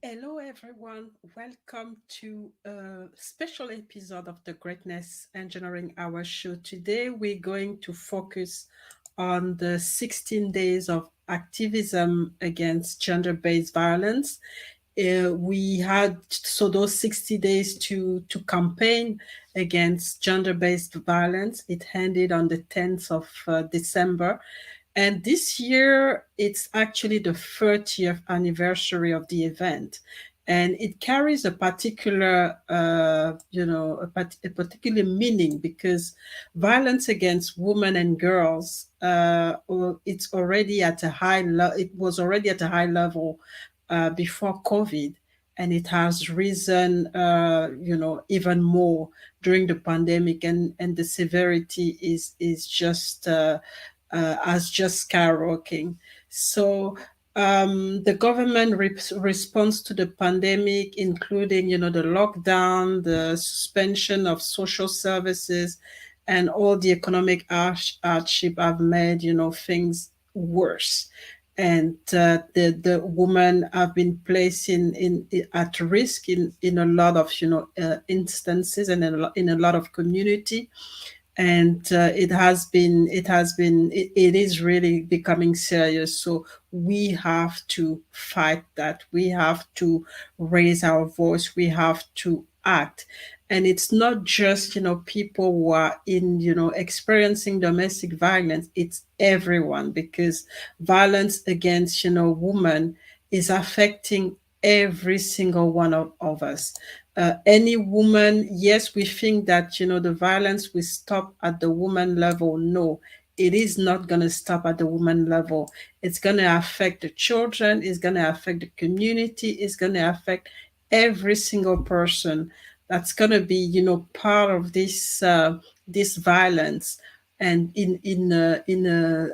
Hello, everyone. Welcome to a special episode of the Greatness Engineering Hour show. Today, we're going to focus on the 16 days of activism against gender based violence. We had those 60 days to campaign against gender based violence. It ended on the 10th of December. And this year, it's actually the 30th anniversary of the event. And it carries a particular, a particular meaning because violence against women and girls, it's already at a it was already at a high level before COVID, and it has risen, even more during the pandemic, and the severity is just as just skyrocketing. So the government response to the pandemic, including the lockdown, the suspension of social services, and all the economic hardship, have made things worse. And the women have been placed in at risk in a lot of instances, and in a lot of community. And it is really becoming serious. So we have to fight that. We have to raise our voice. We have to act. And it's not just people who are in experiencing domestic violence. It's everyone, because violence against women is affecting every single one of us. Any woman, yes, we think that the violence will stop at the woman level. No, it is not going to stop at the woman level. It's going to affect the children. It's going to affect the community. It's going to affect every single person that's going to be part of this violence. And in a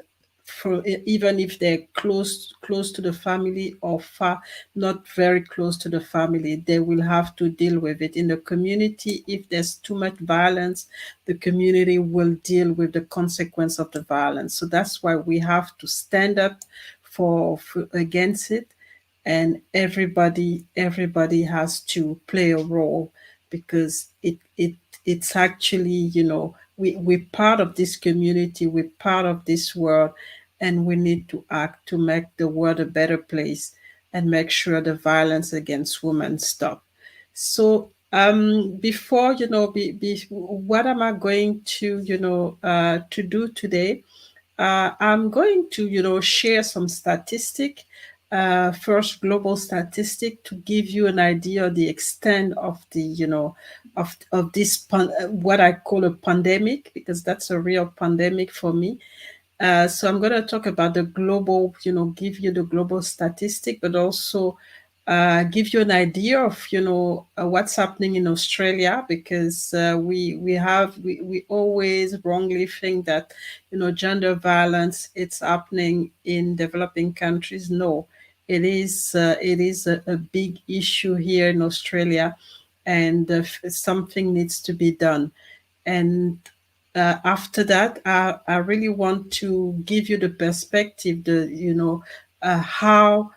for even if they're close to the family, or far not very close to the family, they will have to deal with it. In the community, if there's too much violence, the community will deal with the consequence of the violence. So that's why we have to stand up for against it. And everybody has to play a role, because it's actually, we're part of this community, we're part of this world, and we need to act to make the world a better place, and make sure the violence against women stop. So before what am I going to to do today? I'm going to share some statistic. First, global statistic, to give you an idea of the extent of the of this what I call a pandemic, because that's a real pandemic for me. So I'm going to talk about the global, give you the global statistic, but also give you an idea of, what's happening in Australia, because we always wrongly think that, gender violence, it's happening in developing countries. No, it is a big issue here in Australia, and something needs to be done. And after that, I really want to give you the perspective, how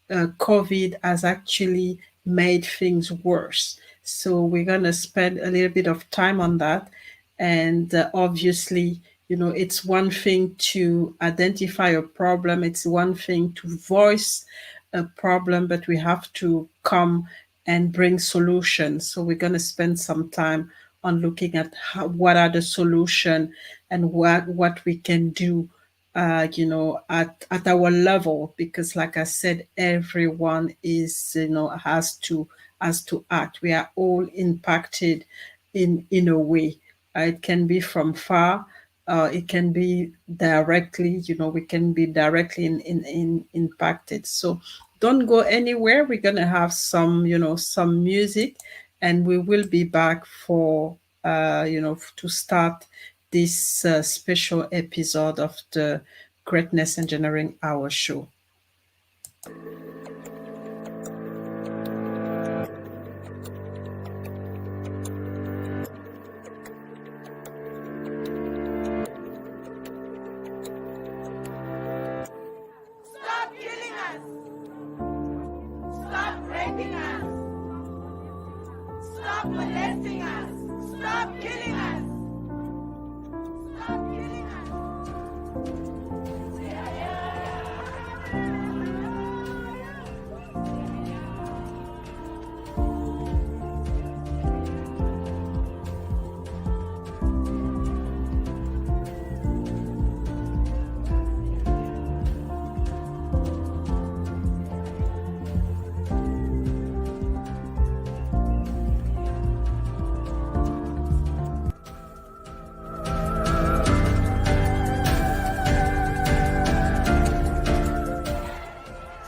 COVID has actually made things worse. So we're going to spend a little bit of time on that. And obviously, it's one thing to identify a problem, it's one thing to voice a problem, but we have to come and bring solutions. So we're going to spend some time on looking at what are the solution, and what we can do at our level, because like I said, everyone is has to act. We are all impacted in a way. It can be from far, it can be directly, we can be directly in impacted. So don't go anywhere. We're gonna have some music, and we will be back for to start this special episode of the Greatness Engineering Hour show. Stop killing us! Stop raping molesting us. Stop killing us. Stop killing us.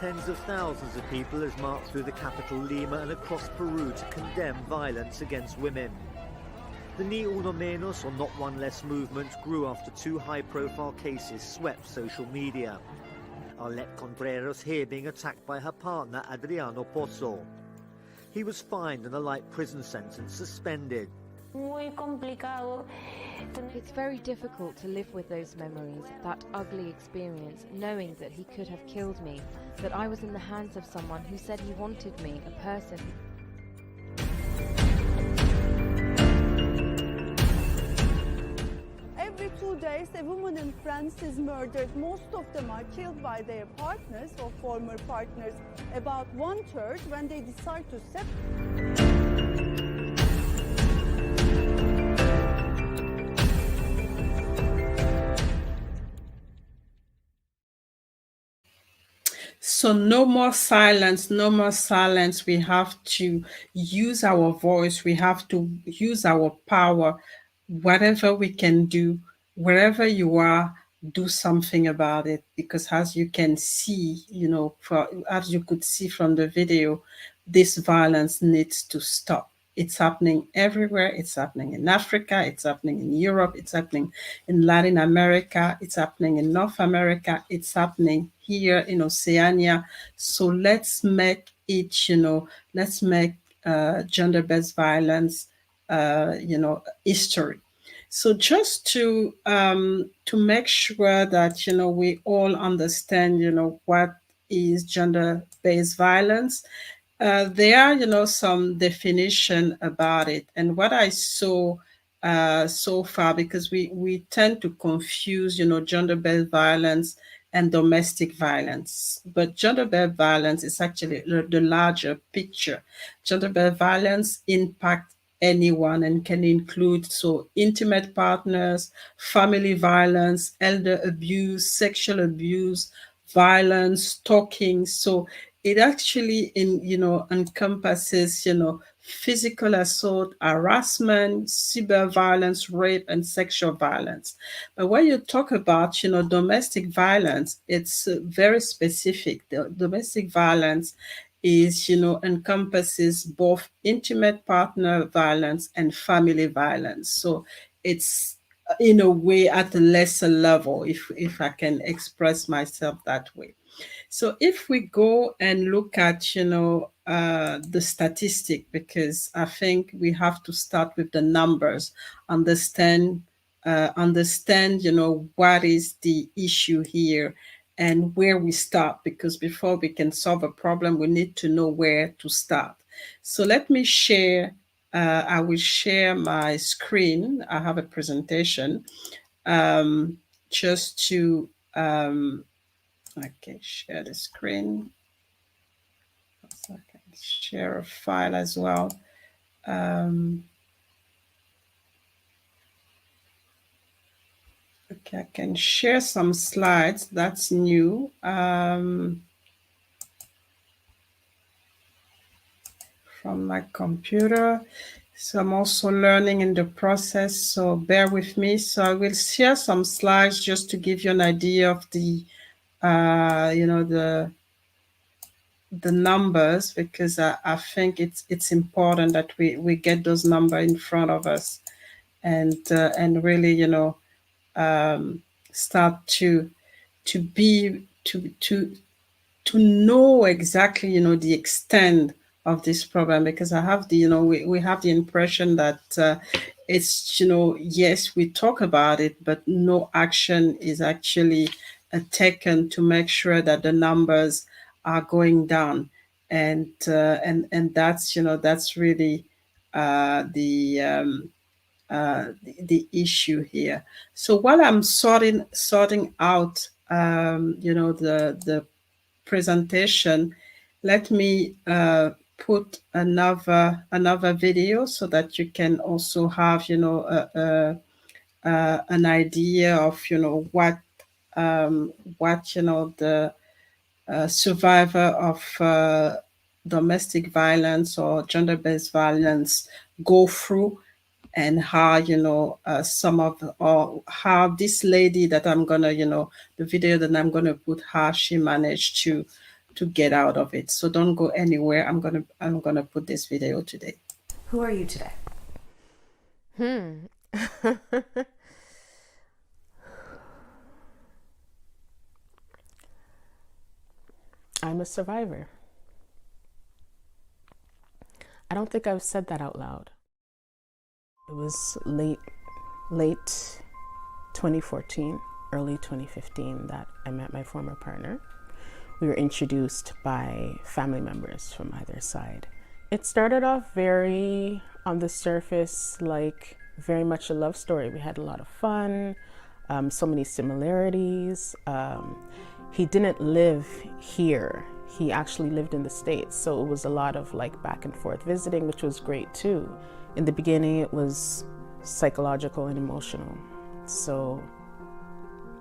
Tens of thousands of people has marched through the capital Lima and across Peru to condemn violence against women. The Ni Uno Menos, or Not One Less movement, grew after two high-profile cases swept social media. Arlette Contreras here being attacked by her partner Adriano Pozo. He was fined and a light prison sentence suspended. It's very difficult to live with those memories, that ugly experience, knowing that he could have killed me, that I was in the hands of someone who said he wanted me, a person. Every 2 days, a woman in France is murdered. Most of them are killed by their partners or former partners. About 1/3 when they decide to separate. So no more silence, no more silence. We have to use our voice. We have to use our power. Whatever we can do, wherever you are, do something about it. Because as you can see, as you could see from the video, this violence needs to stop. It's happening everywhere. It's happening in Africa. It's happening in Europe. It's happening in Latin America. It's happening in North America. It's happening here in Oceania. So let's make it, let's make gender-based violence, history. So just to make sure that we all understand what is gender-based violence. There are, some definition about it, and what I saw so far, because we tend to confuse, gender-based violence and domestic violence, but gender-based violence is actually the larger picture. Gender-based violence impacts anyone and can include intimate partners, family violence, elder abuse, sexual abuse, violence, stalking. So it actually encompasses physical assault, harassment, cyber violence, rape, and sexual violence. But when you talk about domestic violence, it's very specific. The domestic violence is encompasses both intimate partner violence and family violence. So it's in a way at a lesser level, if I can express myself that way. So if we go and look at, the statistic, because I think we have to start with the numbers, understand, what is the issue here and where we start, because before we can solve a problem, we need to know where to start. So let me share, I will share my screen. I have a presentation just to, okay, share the screen. So I can share a file as well. Okay, I can share some slides. That's new. From my computer. So I'm also learning in the process, so bear with me. So I will share some slides just to give you an idea of the the numbers, because I think it's important that we get those numbers in front of us and really start to be to know exactly the extent of this problem, because I have the we have the impression that it's yes, we talk about it, but no action is actually taken to make sure that the numbers are going down, and that's that's really the issue here. So while I'm sorting out, the presentation, let me put another video so that you can also have, an idea of, what the survivor of domestic violence or gender-based violence go through, and how, some of, or how this lady that I'm gonna, the video that I'm gonna put, how she managed to get out of it. So don't go anywhere. I'm gonna put this video today. Who are you today? I'm a survivor. I don't think I've said that out loud. It was late 2014, early 2015 that I met my former partner. We were introduced by family members from either side. It started off very, on the surface, like very much a love story. We had a lot of fun, so many similarities. He didn't live here. He actually lived in the States. So it was a lot of like back and forth visiting, which was great too. In the beginning, it was psychological and emotional. So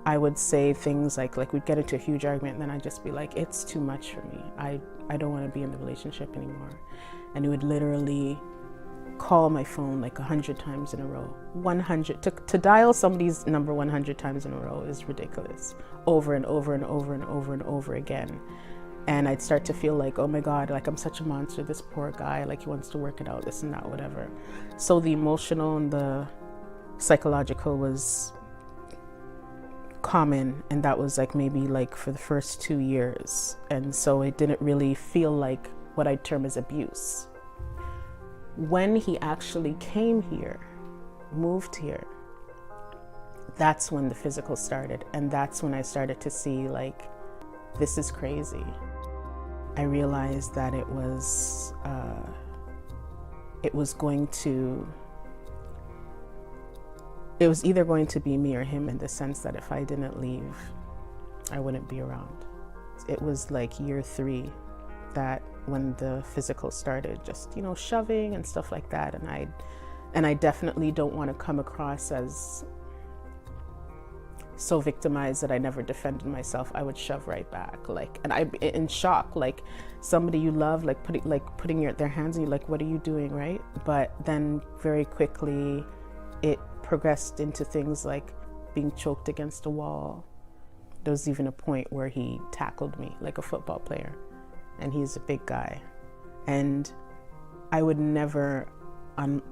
I would say things like we'd get into a huge argument and then I'd just be like, it's too much for me. I don't want to be in the relationship anymore. And he would literally call my phone like 100 times in a row. 100, to dial somebody's number 100 times in a row is ridiculous. Over and over and over and over and over again. And I'd start to feel like, oh my God, like I'm such a monster, this poor guy, like he wants to work it out, this and that, whatever. So the emotional and the psychological was common, and that was like maybe like for the first 2 years. And so it didn't really feel like what I'd term as abuse. When he actually came here, moved here, that's when the physical started. And that's when I started to see like, this is crazy. I realized that it was either going to be me or him, in the sense that if I didn't leave, I wouldn't be around. It was like year 3 that when the physical started, just, shoving and stuff like that. And I definitely don't want to come across as so victimized that I never defended myself. I would shove right back, and I'm in shock, like somebody you love, putting their hands on you, like, what are you doing, right? But then very quickly it progressed into things like being choked against a wall. There was even a point where he tackled me like a football player, and he's a big guy. And I would never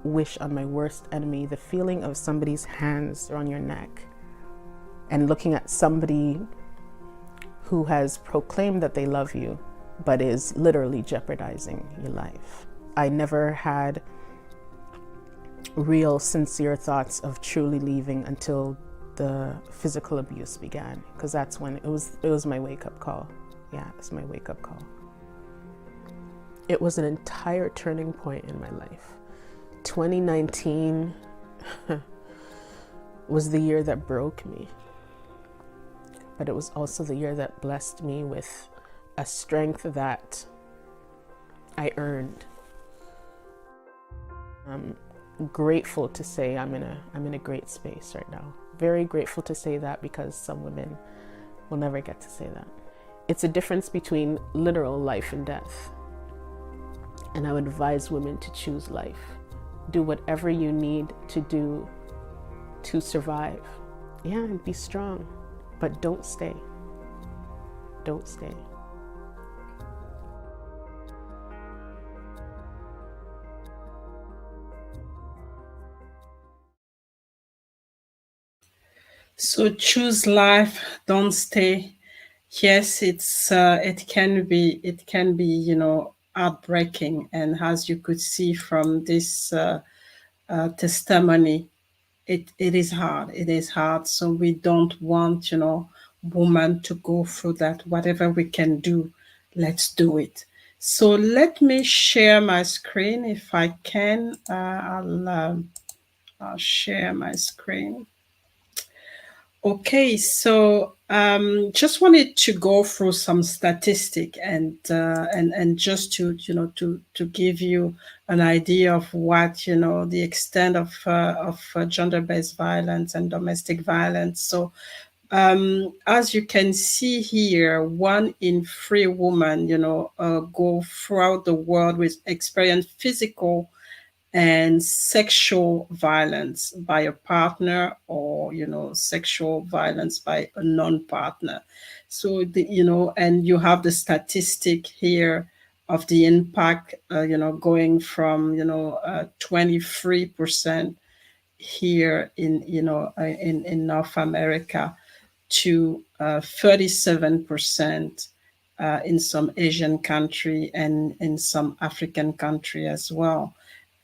wish on my worst enemy the feeling of somebody's hands on your neck and looking at somebody who has proclaimed that they love you, but is literally jeopardizing your life. I never had real sincere thoughts of truly leaving until the physical abuse began, because that's when it was my wake-up call. Yeah, it was my wake-up call. It was an entire turning point in my life. 2019 was the year that broke me. But it was also the year that blessed me with a strength that I earned. I'm grateful to say I'm in a great space right now. Very grateful to say that, because some women will never get to say that. It's a difference between literal life and death. And I would advise women to choose life. Do whatever you need to do to survive. Yeah, and be strong. But don't stay. Don't stay. So choose life, don't stay. Yes, it can be, heartbreaking, and as you could see from this testimony, it is hard. It is hard. So we don't want, women to go through that. Whatever we can do, let's do it. So let me share my screen if I can. I'll share my screen. Okay, so just wanted to go through some statistic and just to to give you an idea of what the extent of gender-based violence and domestic violence. So as you can see here, 1 in 3 women, go throughout the world with experience physical and sexual violence by a partner, or sexual violence by a non-partner. So and you have the statistic here of the impact, going from 23% here in in North America to 37% in some Asian country and in some African country as well,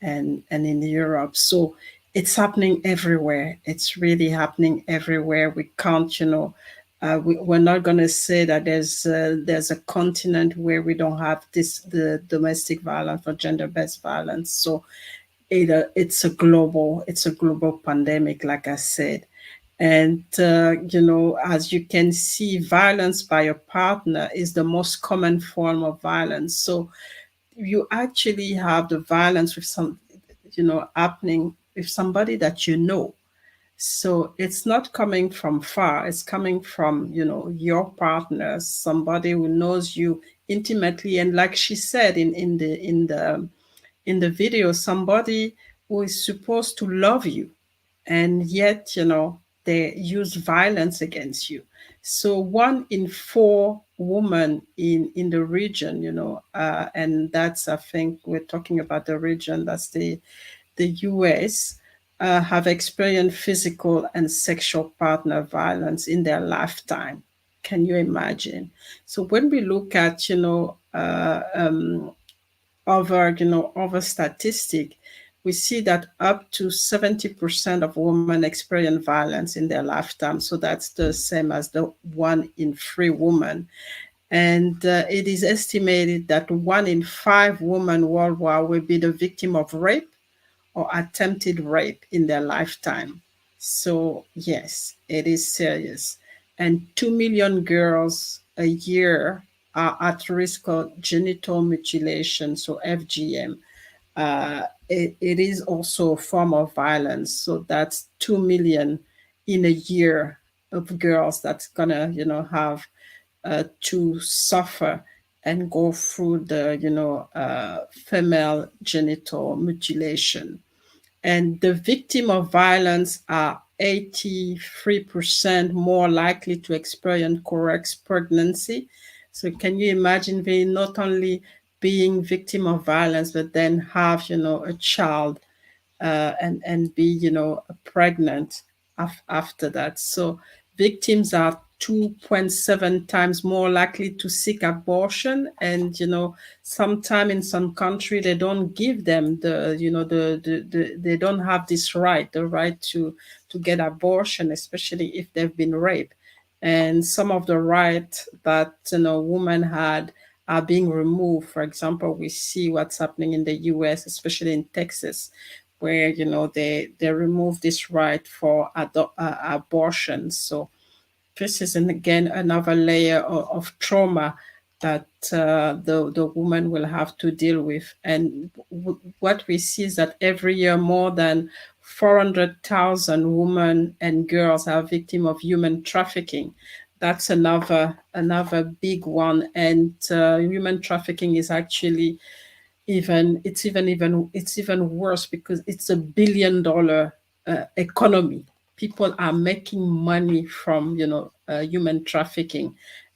and in Europe. So it's happening everywhere. It's really happening everywhere. We can't, we're not going to say that there's a continent where we don't have the domestic violence or gender-based violence. So it's a global pandemic, like I said. And as you can see, violence by a partner is the most common form of violence. So you actually have the violence with happening with somebody that you know. So it's not coming from far, it's coming from your partner, somebody who knows you intimately. And like she said in the video, somebody who is supposed to love you, and yet they use violence against you. So 1 in 4 women in the region, and that's, I think we're talking about the region, that's the US, have experienced physical and sexual partner violence in their lifetime. Can you imagine? So when we look at over statistic, we see that up to 70% of women experience violence in their lifetime. So that's the same as the 1 in 3 women. And it is estimated that 1 in 5 women worldwide will be the victim of rape or attempted rape in their lifetime. So, yes, it is serious. And 2 million girls a year are at risk of genital mutilation, so FGM. It is also a form of violence. So that's 2 million in a year of girls that's gonna, have to suffer and go through the, female genital mutilation. And the victim of violence are 83% more likely to experience correct pregnancy. So can you imagine being not only being victim of violence, but then have, a child, and be pregnant after that. So victims are 2.7 times more likely to seek abortion, and sometime in some country they don't give them they don't have this right, the right to get abortion, especially if they've been raped. And some of the rights that women had are being removed. For example, we see what's happening in the US, especially in Texas, where they remove this right for abortion. So this is again another layer of trauma that the woman will have to deal with. And what we see is that every year more than 400,000 women and girls are victims of human trafficking. That's another big one. And human trafficking is actually even worse, because it's $1 billion economy. People are making money from human trafficking,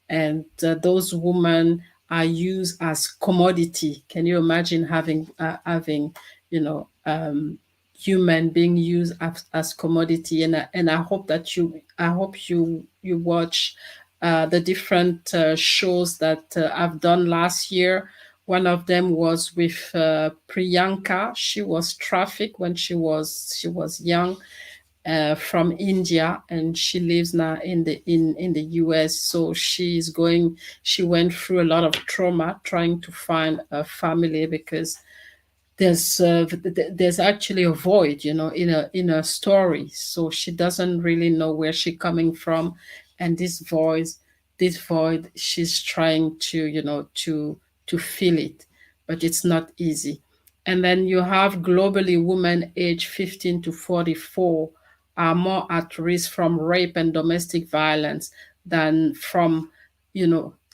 and those women are used as commodity. Can you imagine having human being used as commodity? And I hope that you watch the different shows that I've done last year. One of them was with Priyanka. She was trafficked when she was young, from India, and she lives now in the US. So she went through a lot of trauma trying to find a family, because there's actually a void, in a story. So she doesn't really know where she's coming from, and this void, she's trying to fill it, but it's not easy. And then you have globally women aged 15 to 44 are more at risk from rape and domestic violence than from,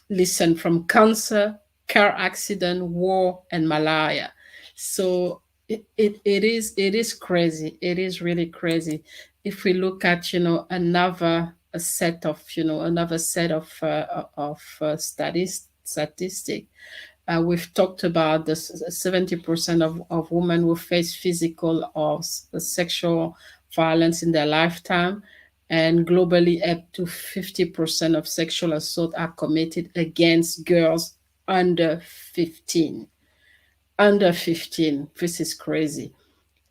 listen, from cancer, car accident, war, and malaria. So it is crazy. It is really crazy. If we look at another set of statistic, we've talked about the 70% of women who face physical or sexual violence in their lifetime, and globally up to 50% of sexual assault are committed against girls under 15. Under 15. This is crazy.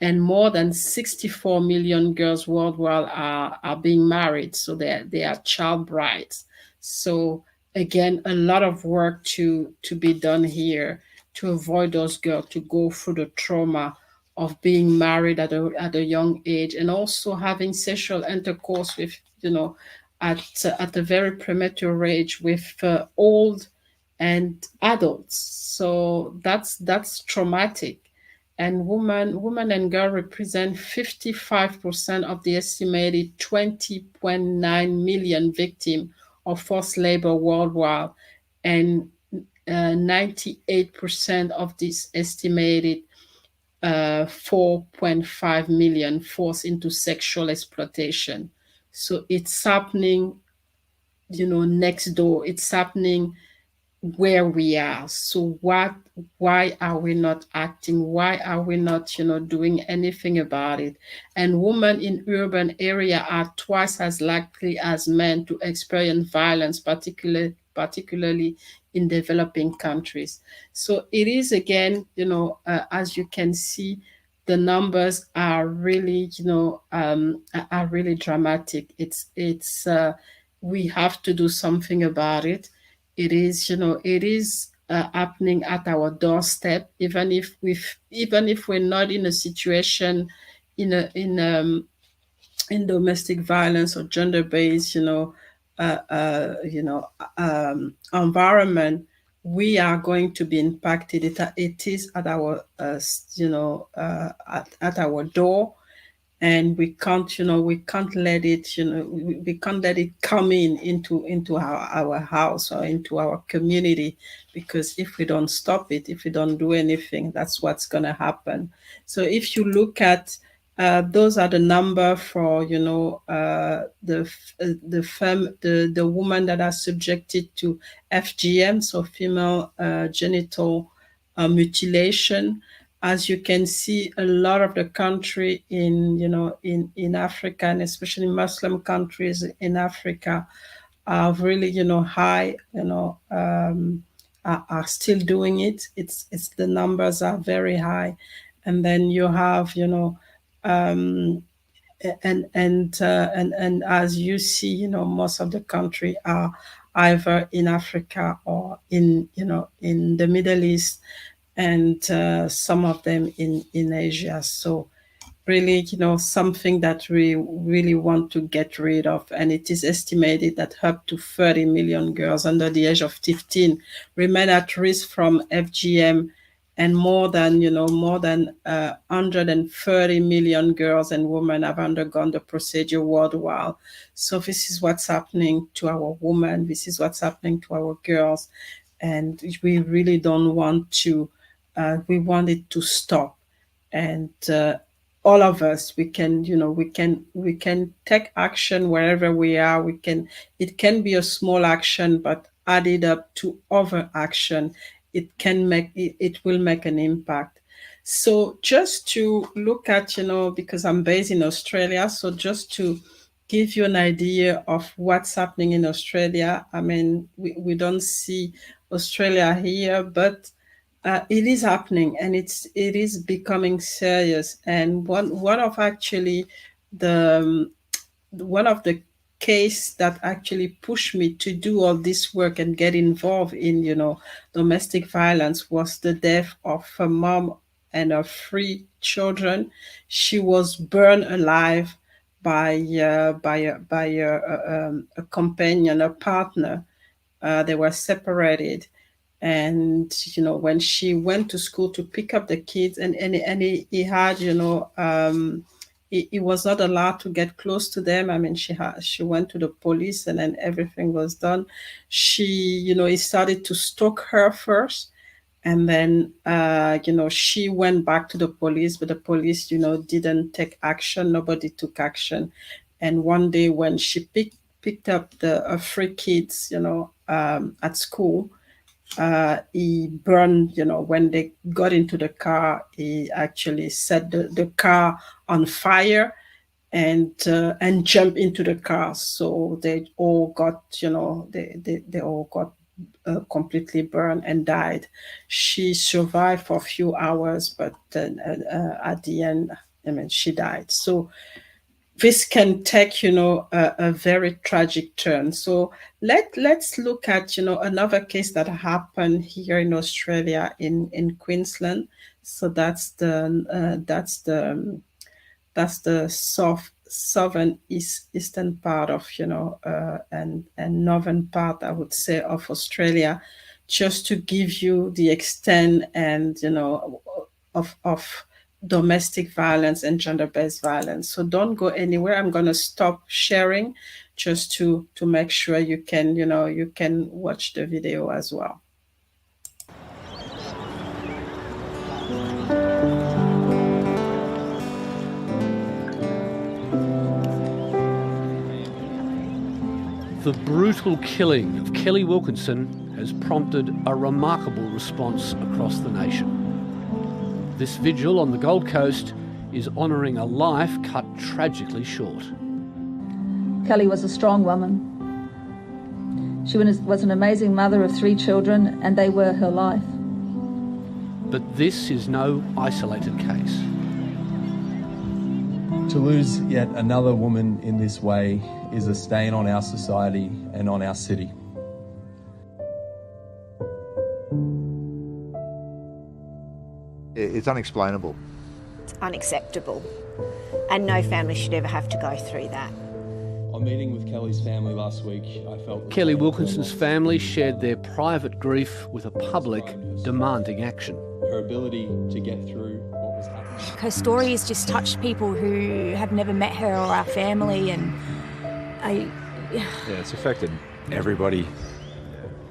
And more than 64 million girls worldwide are being married. So they are child brides. So again, a lot of work to be done here to avoid those girls to go through the trauma of being married at a young age, and also having sexual intercourse with, at a very premature age with old and adults. So that's traumatic. And woman and girl represent 55% of the estimated 20.9 million victims of forced labor worldwide, and 98% of this estimated 4.5 million forced into sexual exploitation. So it's happening, next door. It's happening where we are. So why are we not acting? Why are we not, doing anything about it? And women in urban area are twice as likely as men to experience violence, particularly in developing countries. So it is, again, as you can see, the numbers are really, are really dramatic. It's we have to do something about it. It is happening at our doorstep, even if we're not in a situation, in a in domestic violence or gender based, environment. We are going to be impacted. It is at our at our door, and we can't let it, we can't let it come into our house or into our community, because if we don't stop it, if we don't do anything, that's what's going to happen. So if you look at, those are the number for, the women that are subjected to FGM, so female genital mutilation. As you can see, a lot of the country in Africa, and especially Muslim countries in Africa, are really, high, are still doing it. It's the numbers are very high. And then you have, um, and as you see, most of the country are either in Africa or in the Middle East, and some of them in Asia. So really, something that we really want to get rid of. And it is estimated that up to 30 million girls under the age of 15 remain at risk from FGM, and more than 130 million girls and women have undergone the procedure worldwide. So this is what's happening to our women. This is what's happening to our girls, and we really don't want to. We want it to stop, and all of us, we can take action wherever we are. It can be a small action, but added up to other action, it will make an impact. So just to look at, because I'm based in Australia, so just to give you an idea of what's happening in Australia. I mean, we don't see Australia here, but it is happening, and it is becoming serious. And one of actually the one of the case that actually pushed me to do all this work and get involved in, domestic violence was the death of her mom and her 3 children. She was burned alive by a companion, a partner. They were separated, and when she went to school to pick up the kids, and he had, he was not allowed to get close to them. I mean, she went to the police, and then everything was done. He started to stalk her first, and then she went back to the police, but the police didn't take action. Nobody took action. And one day when she picked up the 3 kids, at school, he burned, when they got into the car, he actually set the car on fire and jumped into the car. So they all got, they all got completely burned and died. She survived for a few hours, but then at the end, I mean, she died. So this can take, a very tragic turn. So let's look at, another case that happened here in Australia, in Queensland. So that's the southern eastern part of, and northern part, I would say, of Australia, just to give you the extent and, of domestic violence and gender-based violence. So don't go anywhere. I'm going to stop sharing just to make sure you can watch the video as well. The brutal killing of Kelly Wilkinson has prompted a remarkable response across the nation. This vigil on the Gold Coast is honouring a life cut tragically short. Kelly was a strong woman. She was an amazing mother of 3 children, and they were her life. But this is no isolated case. To lose yet another woman in this way is a stain on our society and on our city. It's unexplainable. It's unacceptable, and no family should ever have to go through that. On meeting with Kelly's family last week, I felt... Kelly Wilkinson's family shared their private grief with a public demanding action. Her ability to get through what was happening. Her story has just touched people who have never met her or our family, and it's affected everybody.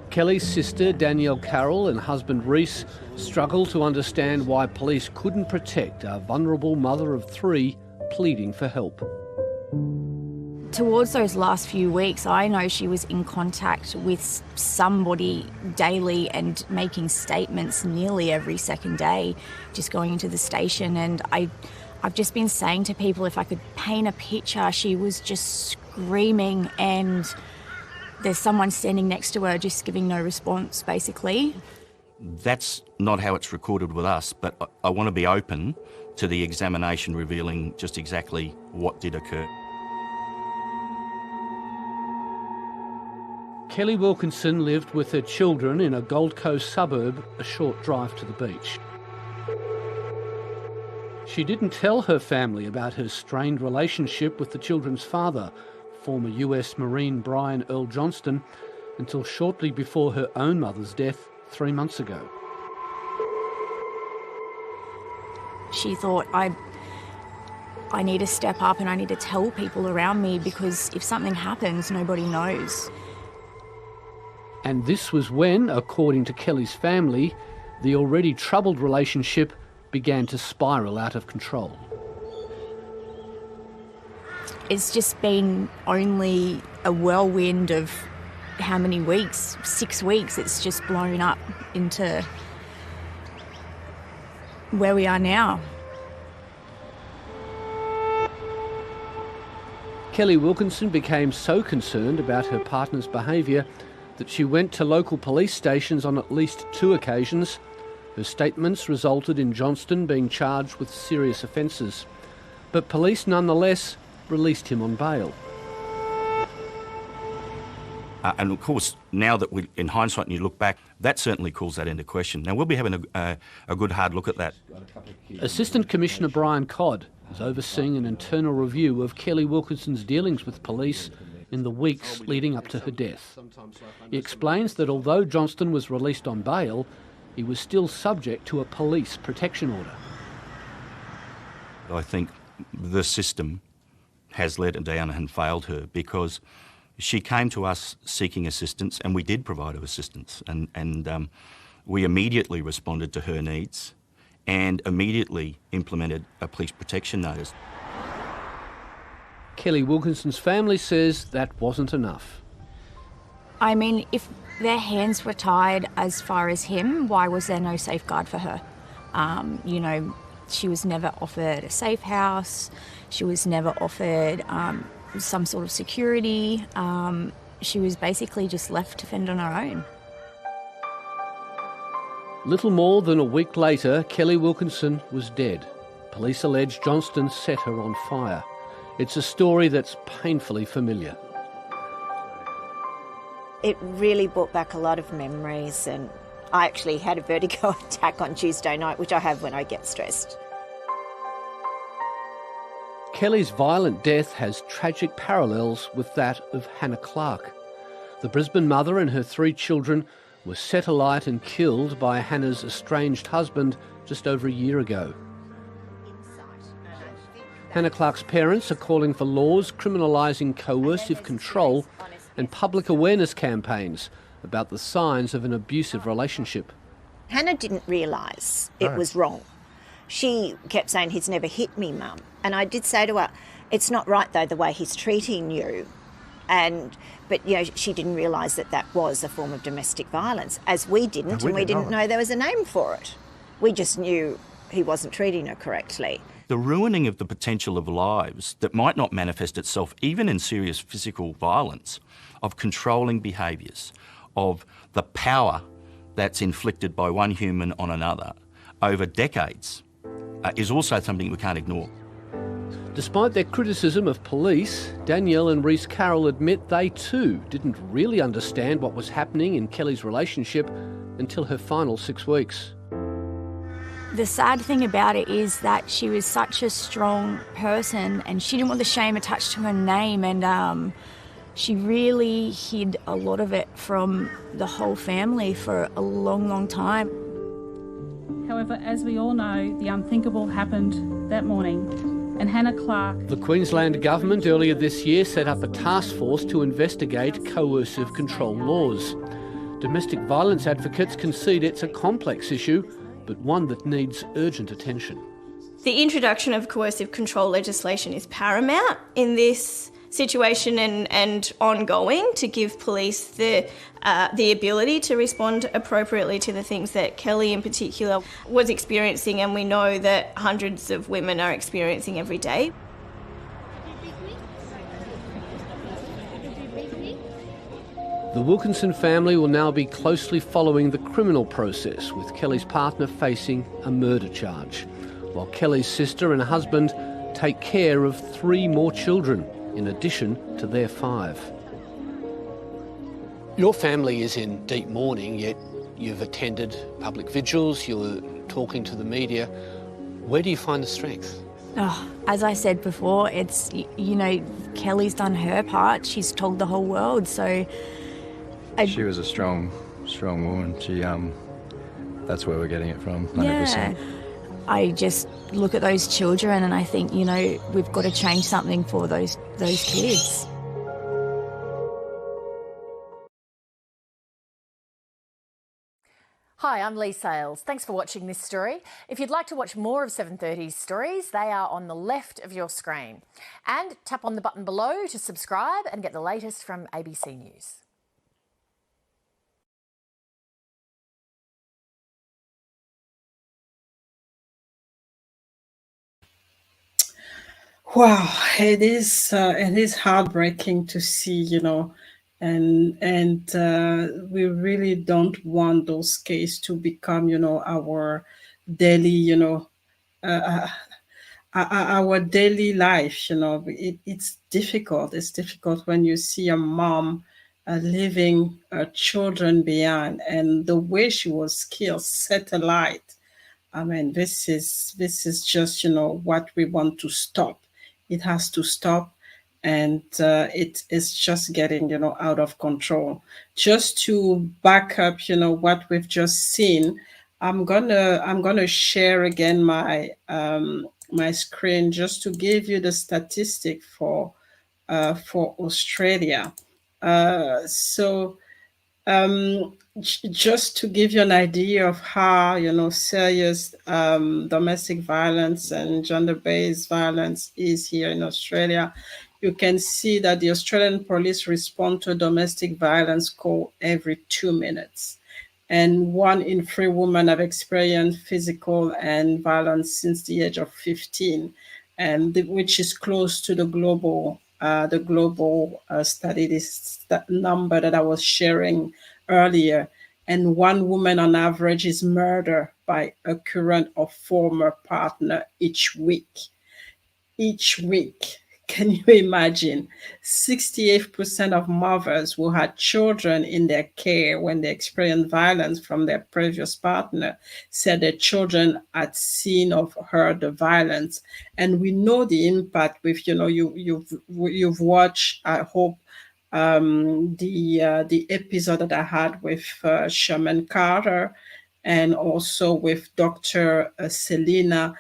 Kelly's sister Danielle Carroll and husband Reese struggle to understand why police couldn't protect a vulnerable mother of 3 pleading for help. towards those last few weeks, I know she was in contact with somebody daily and making statements nearly every second day, just going into the station. And I've just been saying to people, if I could paint a picture, she was just screaming and there's someone standing next to her just giving no response, basically. That's not how it's recorded with us, but I want to be open to the examination revealing just exactly what did occur. Kelly Wilkinson lived with her children in a Gold Coast suburb a short drive to the beach. She didn't tell her family about her strained relationship with the children's father, former US Marine Brian Earl Johnston, until shortly before her own mother's death 3 months ago. She thought, I need to step up and I need to tell people around me, because if something happens, nobody knows. And this was when, according to Kelly's family, the already troubled relationship began to spiral out of control. It's just been only a whirlwind of how many weeks? 6 weeks. It's just blown up into where we are now. Kelly Wilkinson became so concerned about her partner's behaviour that she went to local police stations on at least 2 occasions. Her statements resulted in Johnston being charged with serious offences. But police nonetheless released him on bail. And of course, now that in hindsight, and you look back, that certainly calls that into question. Now, we'll be having a good hard look at that. Assistant Commissioner Brian Codd is overseeing an internal review of Kelly Wilkinson's dealings with police in the weeks leading up to her death. He explains that although Johnston was released on bail, he was still subject to a police protection order. I think the system has let her down and failed her, because she came to us seeking assistance, and we did provide her assistance, and we immediately responded to her needs and immediately implemented a police protection notice. Kelly Wilkinson's family says that wasn't enough. I mean, if their hands were tied as far as him, why was there no safeguard for her? You know, she was never offered a safe house. She was never offered some sort of security. She was basically just left to fend on her own. Little more than a week later, Kelly Wilkinson was dead. Police allege Johnston set her on fire. It's a story that's painfully familiar. It really brought back a lot of memories, and I actually had a vertigo attack on Tuesday night, which I have when I get stressed. Kelly's violent death has tragic parallels with that of Hannah Clark. The Brisbane mother and her 3 children were set alight and killed by Hannah's estranged husband just over a year ago. Hannah Clark's parents are calling for laws criminalising coercive control and public awareness campaigns about the signs of an abusive relationship. Hannah didn't realise it was wrong. She kept saying, "He's never hit me, Mum." And I did say to her, "It's not right, though, the way he's treating you." But, you know, she didn't realise that that was a form of domestic violence, as we didn't, and we didn't know there was a name for it. We just knew he wasn't treating her correctly. The ruining of the potential of lives that might not manifest itself even in serious physical violence, of controlling behaviours, of the power that's inflicted by one human on another over decades, is also something we can't ignore. Despite their criticism of police, Danielle and Reece Carroll admit they too didn't really understand what was happening in Kelly's relationship until her final 6 weeks. The sad thing about it is that she was such a strong person, and she didn't want the shame attached to her name, and she really hid a lot of it from the whole family for a long, long time. However, as we all know, the unthinkable happened that morning, and Hannah Clark... The Queensland Government earlier this year set up a task force to investigate coercive control laws. Domestic violence advocates concede it's a complex issue, but one that needs urgent attention. The introduction of coercive control legislation is paramount in this situation and ongoing, to give police the ability to respond appropriately to the things that Kelly in particular was experiencing, and we know that hundreds of women are experiencing every day. The Wilkinson family will now be closely following the criminal process, with Kelly's partner facing a murder charge, while Kelly's sister and husband take care of 3 more children, in addition to their 5. Your family is in deep mourning, yet you've attended public vigils, you're talking to the media. Where do you find the strength? Oh, as I said before, it's, you know, Kelly's done her part. She's told the whole world, so... She was a strong woman. She, that's where we're getting it from, 100%. Yeah. I just look at those children and I think, you know, we've got to change something for those kids. Hi, I'm Lee Sales. Thanks for watching this story. If you'd like to watch more of 730's stories, they are on the left of your screen. And tap on the button below to subscribe and get the latest from ABC News. Wow, it is heartbreaking to see, you know, and we really don't want those cases to become, you know, our daily, you know, our daily life. It's difficult. It's difficult when you see a mom leaving her children behind, and the way she was killed, set alight. I mean, this is just what we want to stop. It has to stop, and it is just getting out of control. Just to back up, what we've just seen, I'm gonna share again my screen just to give you the statistic for Australia. So just to give you an idea of how serious domestic violence and gender-based violence is here in Australia, you can see that the Australian police respond to a domestic violence call every 2 minutes, and 1 in 3 women have experienced physical and violence since the age of 15, and which is close to the global study, that number that I was sharing earlier. And 1 woman on average is murdered by a current or former partner each week. Each week. Can you imagine? 68% of mothers who had children in their care when they experienced violence from their previous partner said their children had seen or heard the violence. And we know the impact with, you've watched, I hope, the episode that I had with Sherman Carter, and also with Dr. Selena,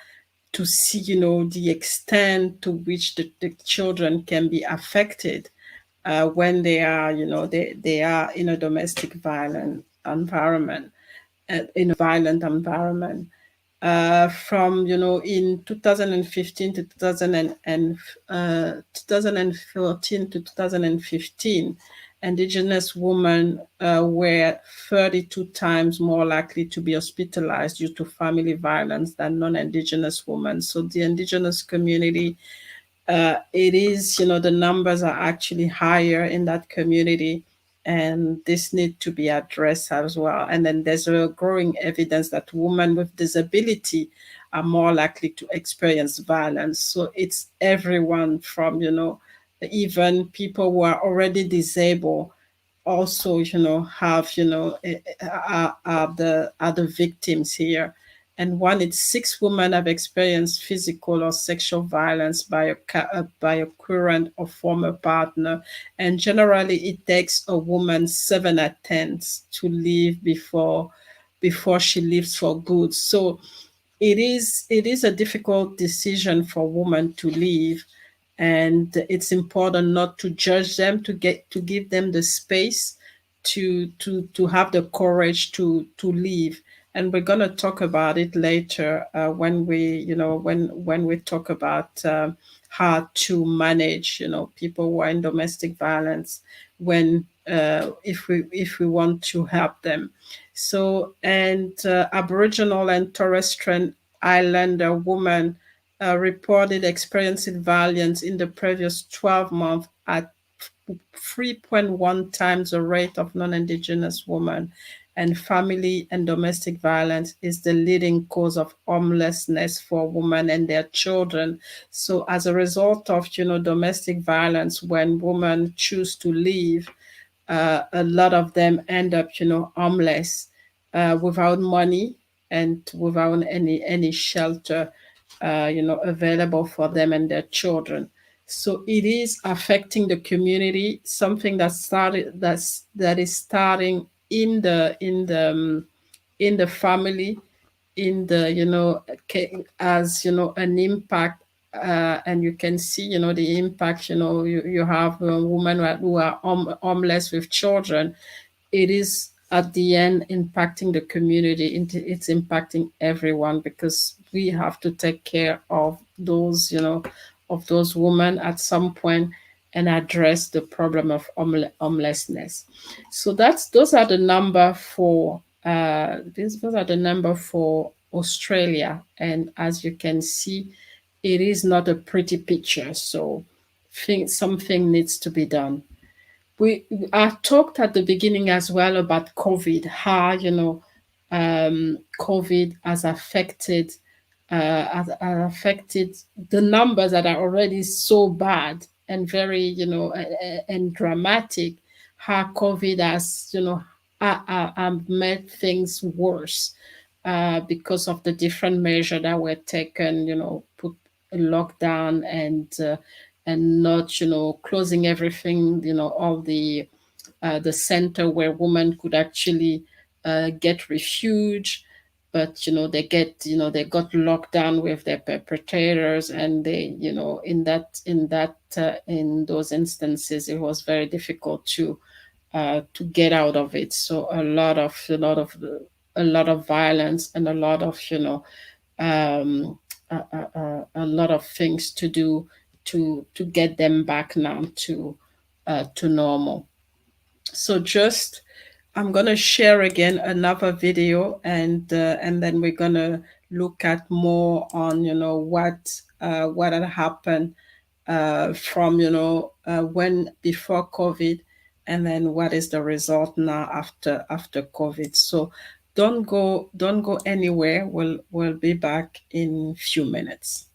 to see, the extent to which the children can be affected when they are, they are in a domestic violent environment, in a violent environment. From, in 2015 to 2014 to 2015, Indigenous women were 32 times more likely to be hospitalized due to family violence than non-Indigenous women. So the Indigenous community, it is, the numbers are actually higher in that community, and this need to be addressed as well. And then there's a growing evidence that women with disability are more likely to experience violence. So it's everyone from, even people who are already disabled also, have, are the victims here. And 1 in 6 women have experienced physical or sexual violence by a current or former partner. And generally, it takes a woman 7 attempts to leave before she leaves for good. So it is a difficult decision for women to leave, and it's important not to judge them, to give them the space to have the courage to leave. And we're going to talk about it later, when we talk about how to manage, people who are in domestic violence, when if we want to help them. So, and Aboriginal and Torres Strait Islander women reported experiencing violence in the previous 12 months at 3.1 times the rate of non-Indigenous women. And family and domestic violence is the leading cause of homelessness for women and their children. So as a result of, domestic violence, when women choose to leave, a lot of them end up, homeless, without money and without any shelter, available for them and their children. So it is affecting the community. Something that is starting in the family, in the as an impact, and you can see the impact. You have women who are homeless with children. It is at the end impacting the community. It's impacting everyone, because we have to take care of those women at some point and address the problem of homelessness. So those are the number for Australia. And as you can see, it is not a pretty picture. So something needs to be done. I talked at the beginning as well about COVID, how COVID has affected are affected, the numbers that are already so bad and very, and dramatic, how COVID has, made things worse because of the different measures that were taken, put a lockdown and not, closing everything, all the center where women could actually get refuge, but they got locked down with their perpetrators, and they, in those instances it was very difficult to get out of it. So a lot of violence and a lot of a lot of things to do to get them back now to normal. So just I'm gonna share again another video, and then we're gonna look at more on what had happened from when before COVID, and then what is the result now after COVID. So don't go anywhere. We'll be back in few minutes.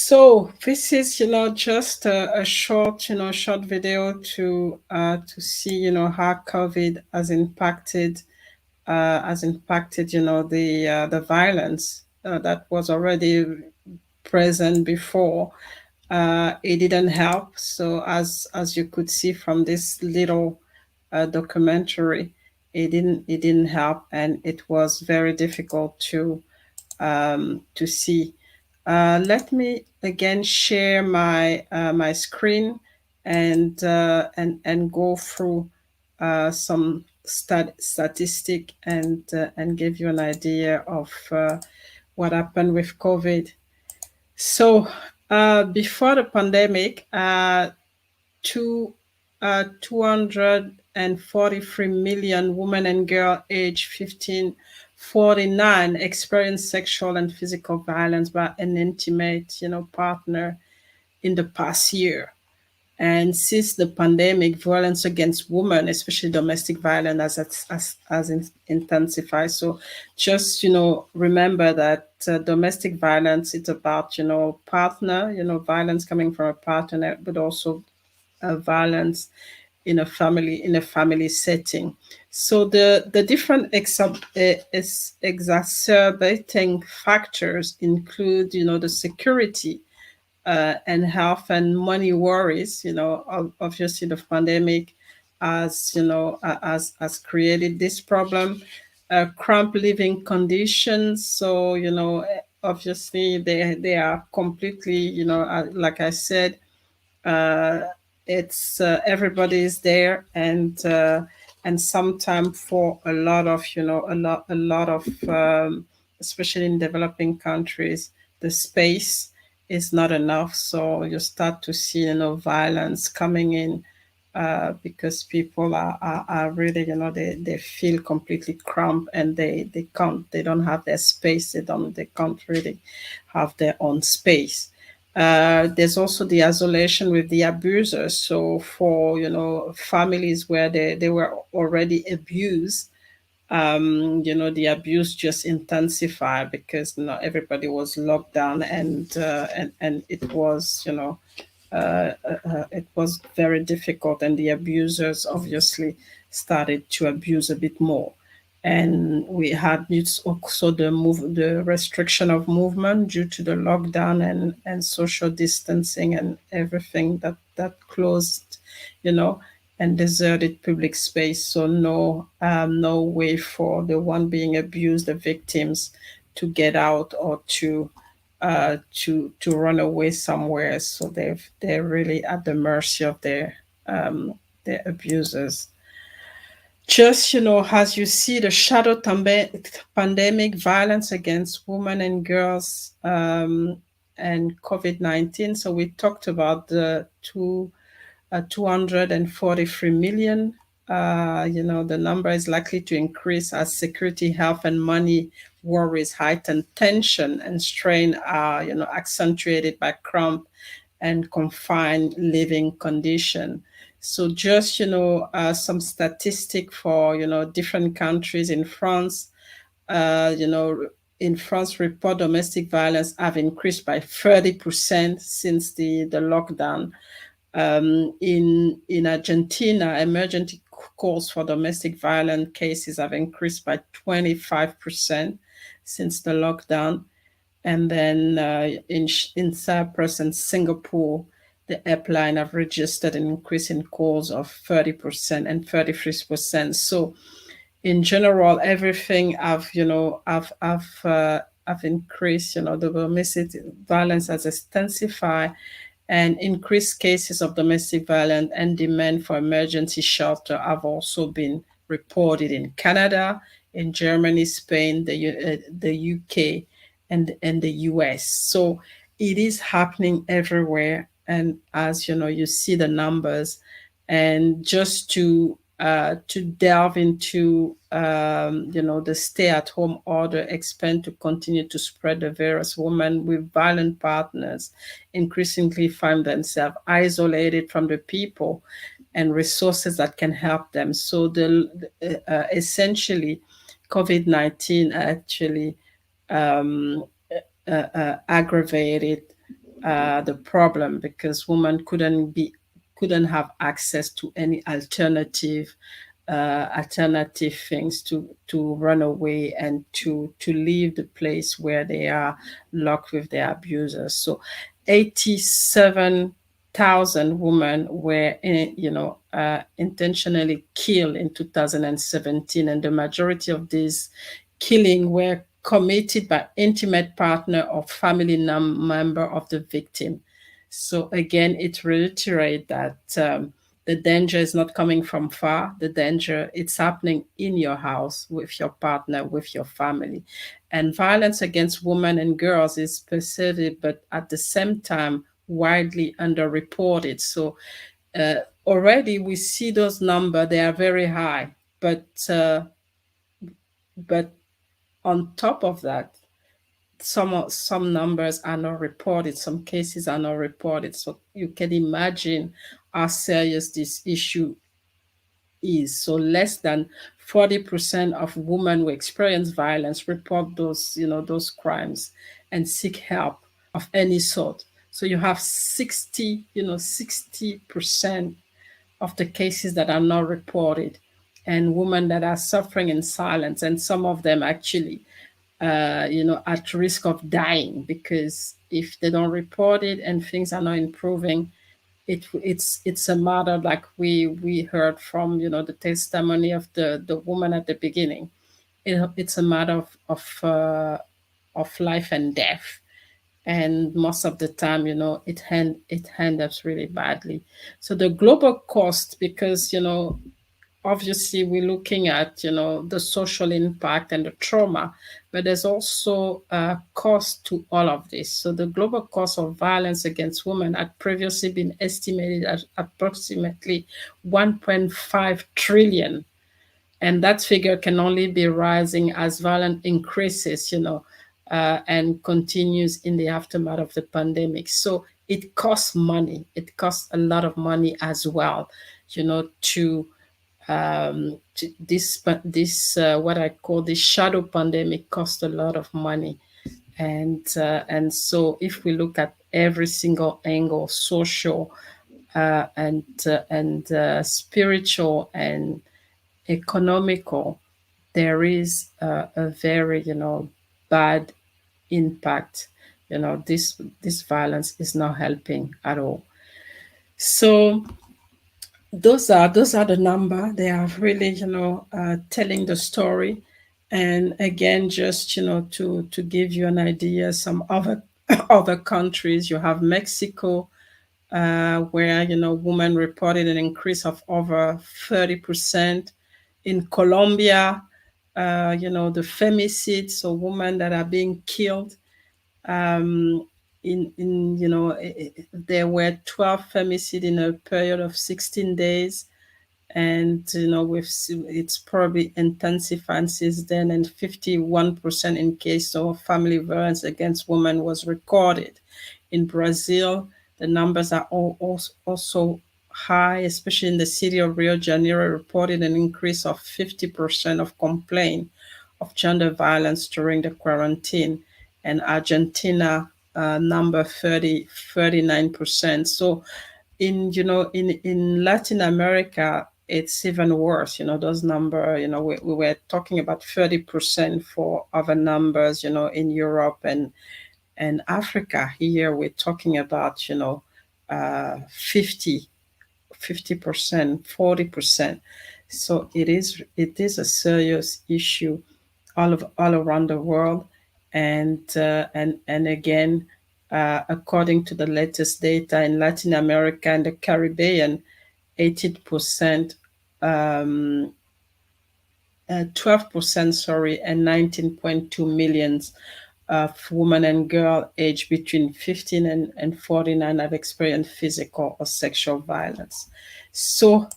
So this is, just a short, short video to see, how COVID has impacted, the violence that was already present before. It didn't help. So as you could see from this little documentary, it didn't help, and it was very difficult to see. Let me again share my screen and go through some statistic and give you an idea of what happened with COVID. So before the pandemic, two 243 million women and girls aged 15-49 experienced sexual and physical violence by an intimate, partner in the past year. And since the pandemic, violence against women, especially domestic violence, has intensified. So just, remember that domestic violence, it's about, partner, violence coming from a partner, but also violence in a family setting. So the different exacerbating factors include, the security and health and money worries. Obviously the pandemic has created this problem. Cramped living conditions. So obviously they are completely, like I said, it's everybody is there, and sometimes for a lot of, a lot of especially in developing countries, the space is not enough. So you start to see, violence coming in because people are really, they feel completely cramped, and they don't have their space. They can't really have their own space. There's also the isolation with the abusers. So for, families where they were already abused, the abuse just intensified because not everybody was locked down, and it was, it was very difficult, and the abusers obviously started to abuse a bit more. And we had also the restriction of movement due to the lockdown and social distancing and everything that closed, you know, and deserted public space. So no way for the one being abused, the victims, to get out or to run away somewhere. So they're really at the mercy of their abusers. Just, as you see the pandemic, violence against women and girls, and COVID-19. So we talked about the 243 million. The number is likely to increase as security, health, and money worries, heightened tension, and strain are, accentuated by cramped and confined living condition. So just, some statistic for, different countries. In France, report domestic violence have increased by 30% since the lockdown. In Argentina, emergency calls for domestic violence cases have increased by 25% since the lockdown. And then in Cyprus and Singapore, the helpline have registered an increase in calls of 30% and 33%. So in general, everything have increased. The domestic violence has intensified, and increased cases of domestic violence and demand for emergency shelter have also been reported in Canada, in Germany, Spain, the UK, and the US. So it is happening everywhere. And as you see the numbers, and just to delve into the stay-at-home order expand to continue to spread the virus. Women with violent partners increasingly find themselves isolated from the people and resources that can help them. So essentially, COVID-19 actually aggravated the problem, because women couldn't have access to any alternative things to run away and to leave the place where they are locked with their abusers. So 87,000 women were intentionally killed in 2017, and the majority of these killing were committed by intimate partner or family member of the victim. So again, it reiterates that the danger is not coming from far. The danger, it's happening in your house, with your partner, with your family. And violence against women and girls is perceived, but at the same time, widely underreported. So already we see those numbers, they are very high. But on top of that, some numbers are not reported, some cases are not reported. So you can imagine how serious this issue is. So less than 40% of women who experience violence report those crimes and seek help of any sort. So you have 60% of the cases that are not reported, and women that are suffering in silence, and some of them actually at risk of dying, because if they don't report it and things are not improving, it's a matter, like we heard from the testimony of the woman at the beginning. It's a matter of life and death, and most of the time it ends up really badly. So the global cost, because obviously we're looking at the social impact and the trauma, but there's also a cost to all of this. So the global cost of violence against women had previously been estimated at approximately 1.5 trillion, and that figure can only be rising as violence increases and continues in the aftermath of the pandemic. So it costs money. It costs a lot of money as well to this what I call the shadow pandemic cost a lot of money. And so if we look at every single angle, social and spiritual and economical. There is a very, bad impact. This violence is not helping at all. So those are the number. They are really, telling the story. And again, just to give you an idea, some other other countries, you have Mexico, where women reported an increase of over 30%. In Colombia, the femicide, so women that are being killed. There were 12 femicide in a period of 16 days, and it's probably intensified since then. And 51% in case of family violence against women was recorded. In Brazil, the numbers are also high, especially in the city of Rio de Janeiro, reported an increase of 50% of complaint of gender violence during the quarantine, and Argentina number 39%. So in Latin America, it's even worse. Those numbers, we were talking about 30% for other numbers, in Europe and Africa. Here we're talking about 50%, 40%. So it is a serious issue all around the world. And again, according to the latest data in Latin America and the Caribbean, 18%, 12%, sorry, and 19.2 million of women and girls aged between 15 and 49 have experienced physical or sexual violence. So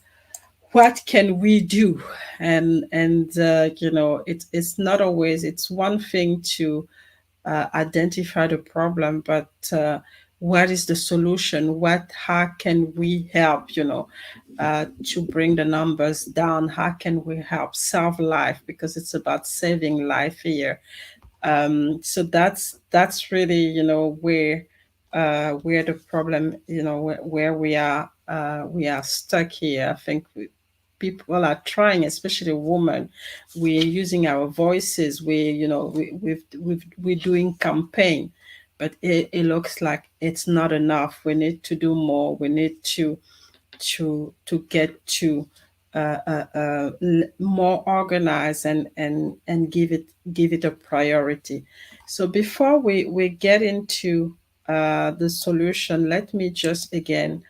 what can we do? And it's not always, it's one thing to identify the problem, but what is the solution? How can we help, to bring the numbers down? How can we help save life? Because it's about saving life here. So that's really, where the problem, where we are stuck here. I think people are trying, especially women. We're using our voices. We're doing campaign, but it looks like it's not enough. We need to do more. We need to get to more organized and give it a priority. So before we get into the solution, let me just again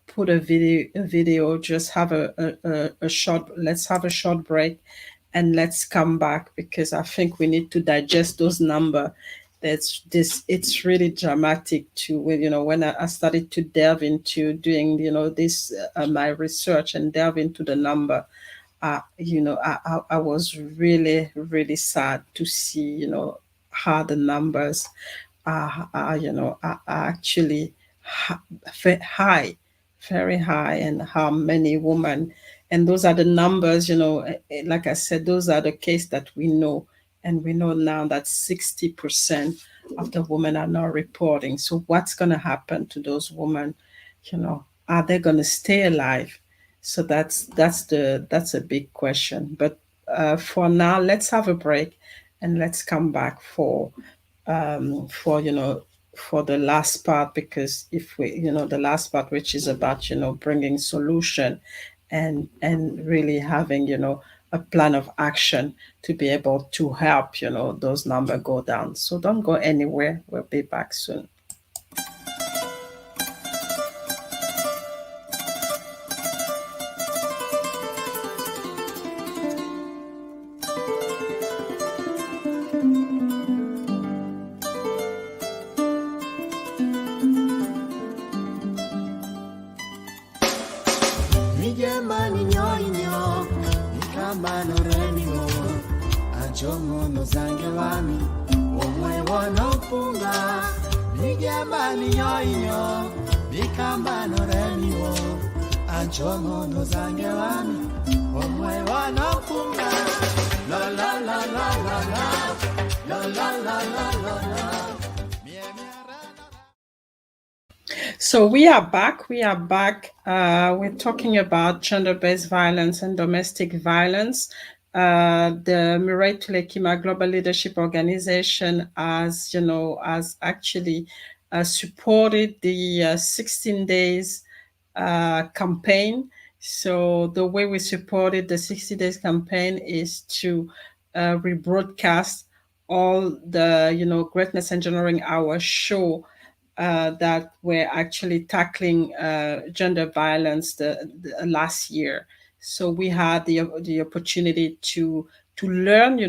put a video. Just have a short. Let's have a short break, and let's come back, because I think we need to digest those numbers. It's really dramatic to when I started to delve into doing this my research and delve into the number. I was really, really sad to see how the numbers are actually high, very high, and how many women. And those are the numbers, like I said, those are the cases that we know. And we know now that 60% of the women are not reporting. So what's going to happen to those women? Are they going to stay alive? So that's a big question. But for now, let's have a break, and let's come back for the last part, because if we, the last part, which is about, bringing solution and really having, a plan of action to be able to help, those numbers go down. So don't go anywhere. We'll be back soon. La la la la la la la la la la la la. So we are back. We are back. We're talking about gender-based violence and domestic violence. The Mireille Tulekima Global Leadership Organization, has actually supported the 16 days campaign. So the way we supported the 60 days campaign is to rebroadcast all the, Greatness Engineering Hour show that were actually tackling gender violence the last year. So we had the opportunity to learn,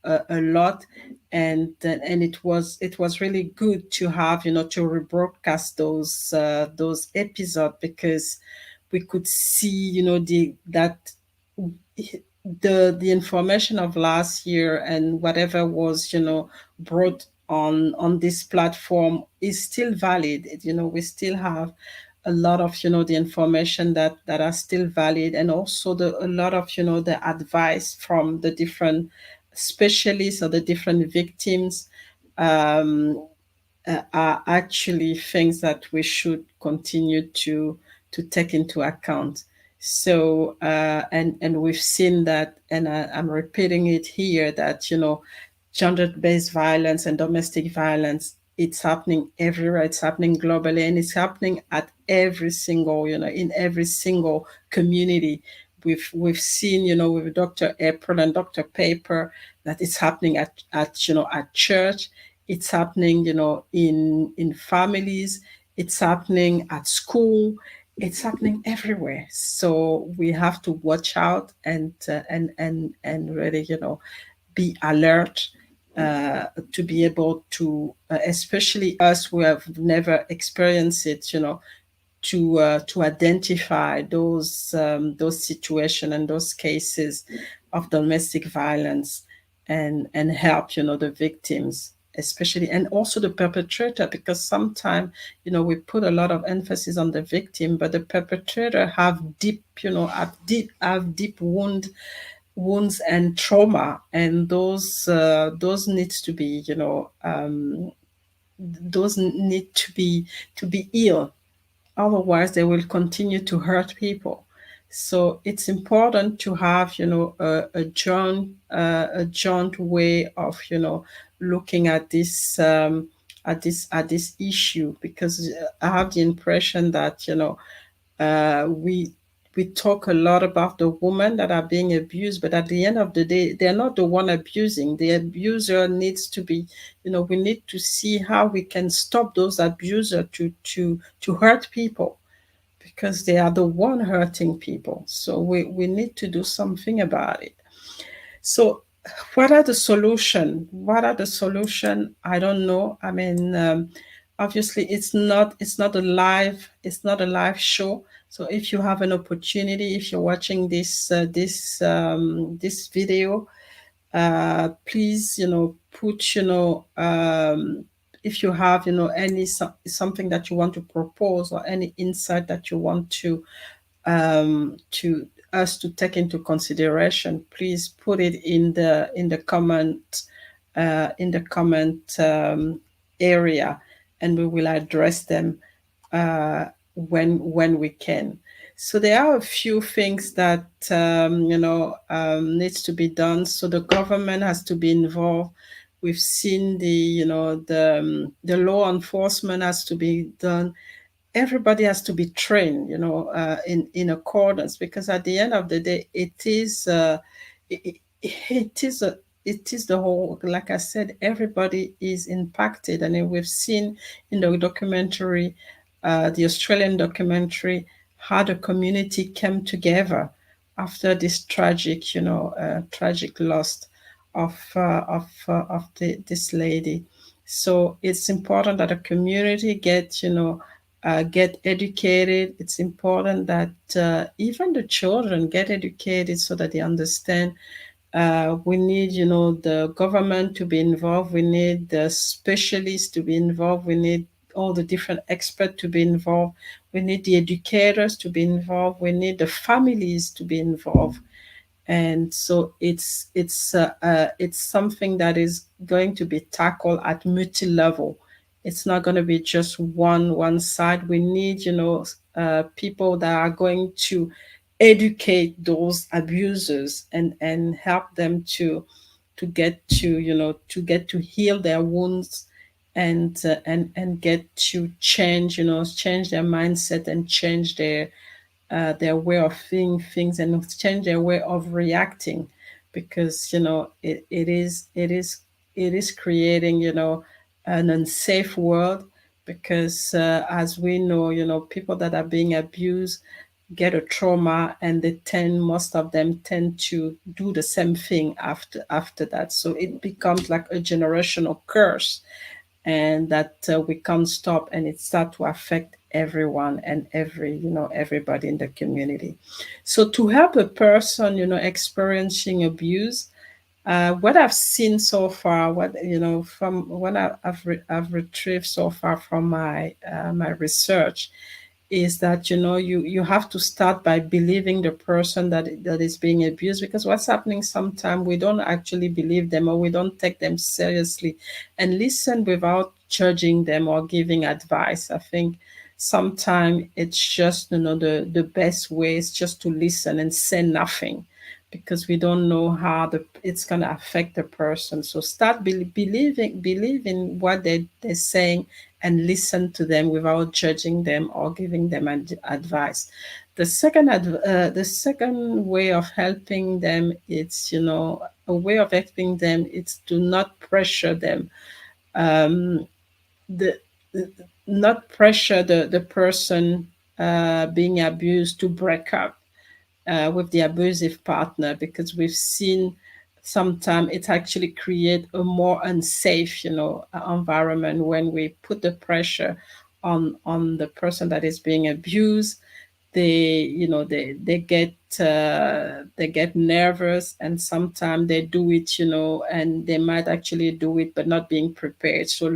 a lot, and it was really good to have, to rebroadcast those episodes, because we could see, the information of last year and whatever was, brought on this platform is still valid. We still have a lot of, the information that are still valid, and also a lot of, the advice from the different specialists or the different victims, are actually things that we should continue to take into account. So and we've seen that, and I'm repeating it here, that gender-based violence and domestic violence, it's happening everywhere. It's happening globally, and it's happening at every single, in every single community. We've seen, with Dr. April and Dr. Paper, that it's happening at church. It's happening, in families. It's happening at school. It's happening everywhere. So we have to watch out and really, be alert, to be able to, especially us who have never experienced it, to identify those situations and those cases of domestic violence, and help, the victims, especially, and also the perpetrator, because sometimes, we put a lot of emphasis on the victim, but the perpetrator have deep, have deep wounds and trauma, and those needs to be, those need to be healed. Otherwise, they will continue to hurt people. So it's important to have, a joint way of, looking at this issue, because I have the impression that, we talk a lot about the women that are being abused, but at the end of the day, they're not the one abusing. The abuser needs to be, we need to see how we can stop those abusers to hurt people, because they are the one hurting people. So we need to do something about it. So what are the solution? What are the solution? I don't know. I mean, obviously it's not a live show. So if you have an opportunity, if you're watching this video, please, put, if you have, something that you want to propose, or any insight that you want to us to take into consideration, please put it in the comment area, and we will address them when we can. So there are a few things that needs to be done. So the government has to be involved. We've seen the law enforcement has to be done. Everybody has to be trained, in accordance, because at the end of the day, it is the whole, like I said, everybody is impacted. And then we've seen in the documentary, the Australian documentary, how the community came together after this tragic loss of this lady. So it's important that the community get educated. It's important that even the children get educated, so that they understand. We need, the government to be involved. We need the specialists to be involved. We need all the different experts to be involved. We need the educators to be involved. We need the families to be involved. And so it's something that is going to be tackled at multi-level. It's not going to be just one side. We need, people that are going to educate those abusers and help them to get to, to get to heal their wounds and get to change, change their mindset and change their way of seeing things and change their way of reacting, because it is creating, an unsafe world, because as we know, people that are being abused get a trauma, and most of them tend to do the same thing after that. So it becomes like a generational curse, and that we can't stop, and it starts to affect everyone and everybody in the community. So to help a person experiencing abuse, what I've seen so far, what from what I've retrieved so far from my research, is that you have to start by believing the person that is being abused, because what's happening sometimes, we don't actually believe them, or we don't take them seriously and listen without judging them or giving advice. I think sometimes it's just the best way is just to listen and say nothing, because we don't know how it's going to affect the person. So start believing what they're saying, and listen to them without judging them or giving them advice. The second way of helping them, it's a way of helping them, it's to not pressure them. um, the Not pressure the person being abused to break up with the abusive partner, because we've seen sometimes it actually create a more unsafe environment when we put the pressure on the person that is being abused. They get nervous, and sometimes they do it, and they might actually do it but not being prepared. So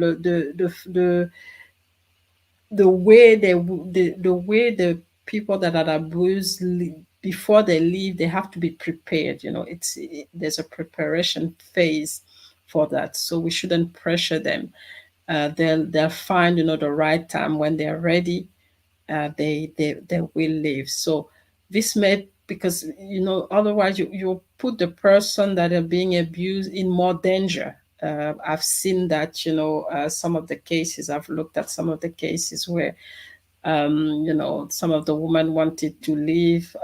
the way the people that are abused, before they leave, they have to be prepared. There's a preparation phase for that, so we shouldn't pressure them. They'll find the right time when they're ready. They will leave. So this may, because otherwise you put the person that are being abused in more danger. I've seen that, some of the cases, I've looked at some of the cases where some of the women wanted to leave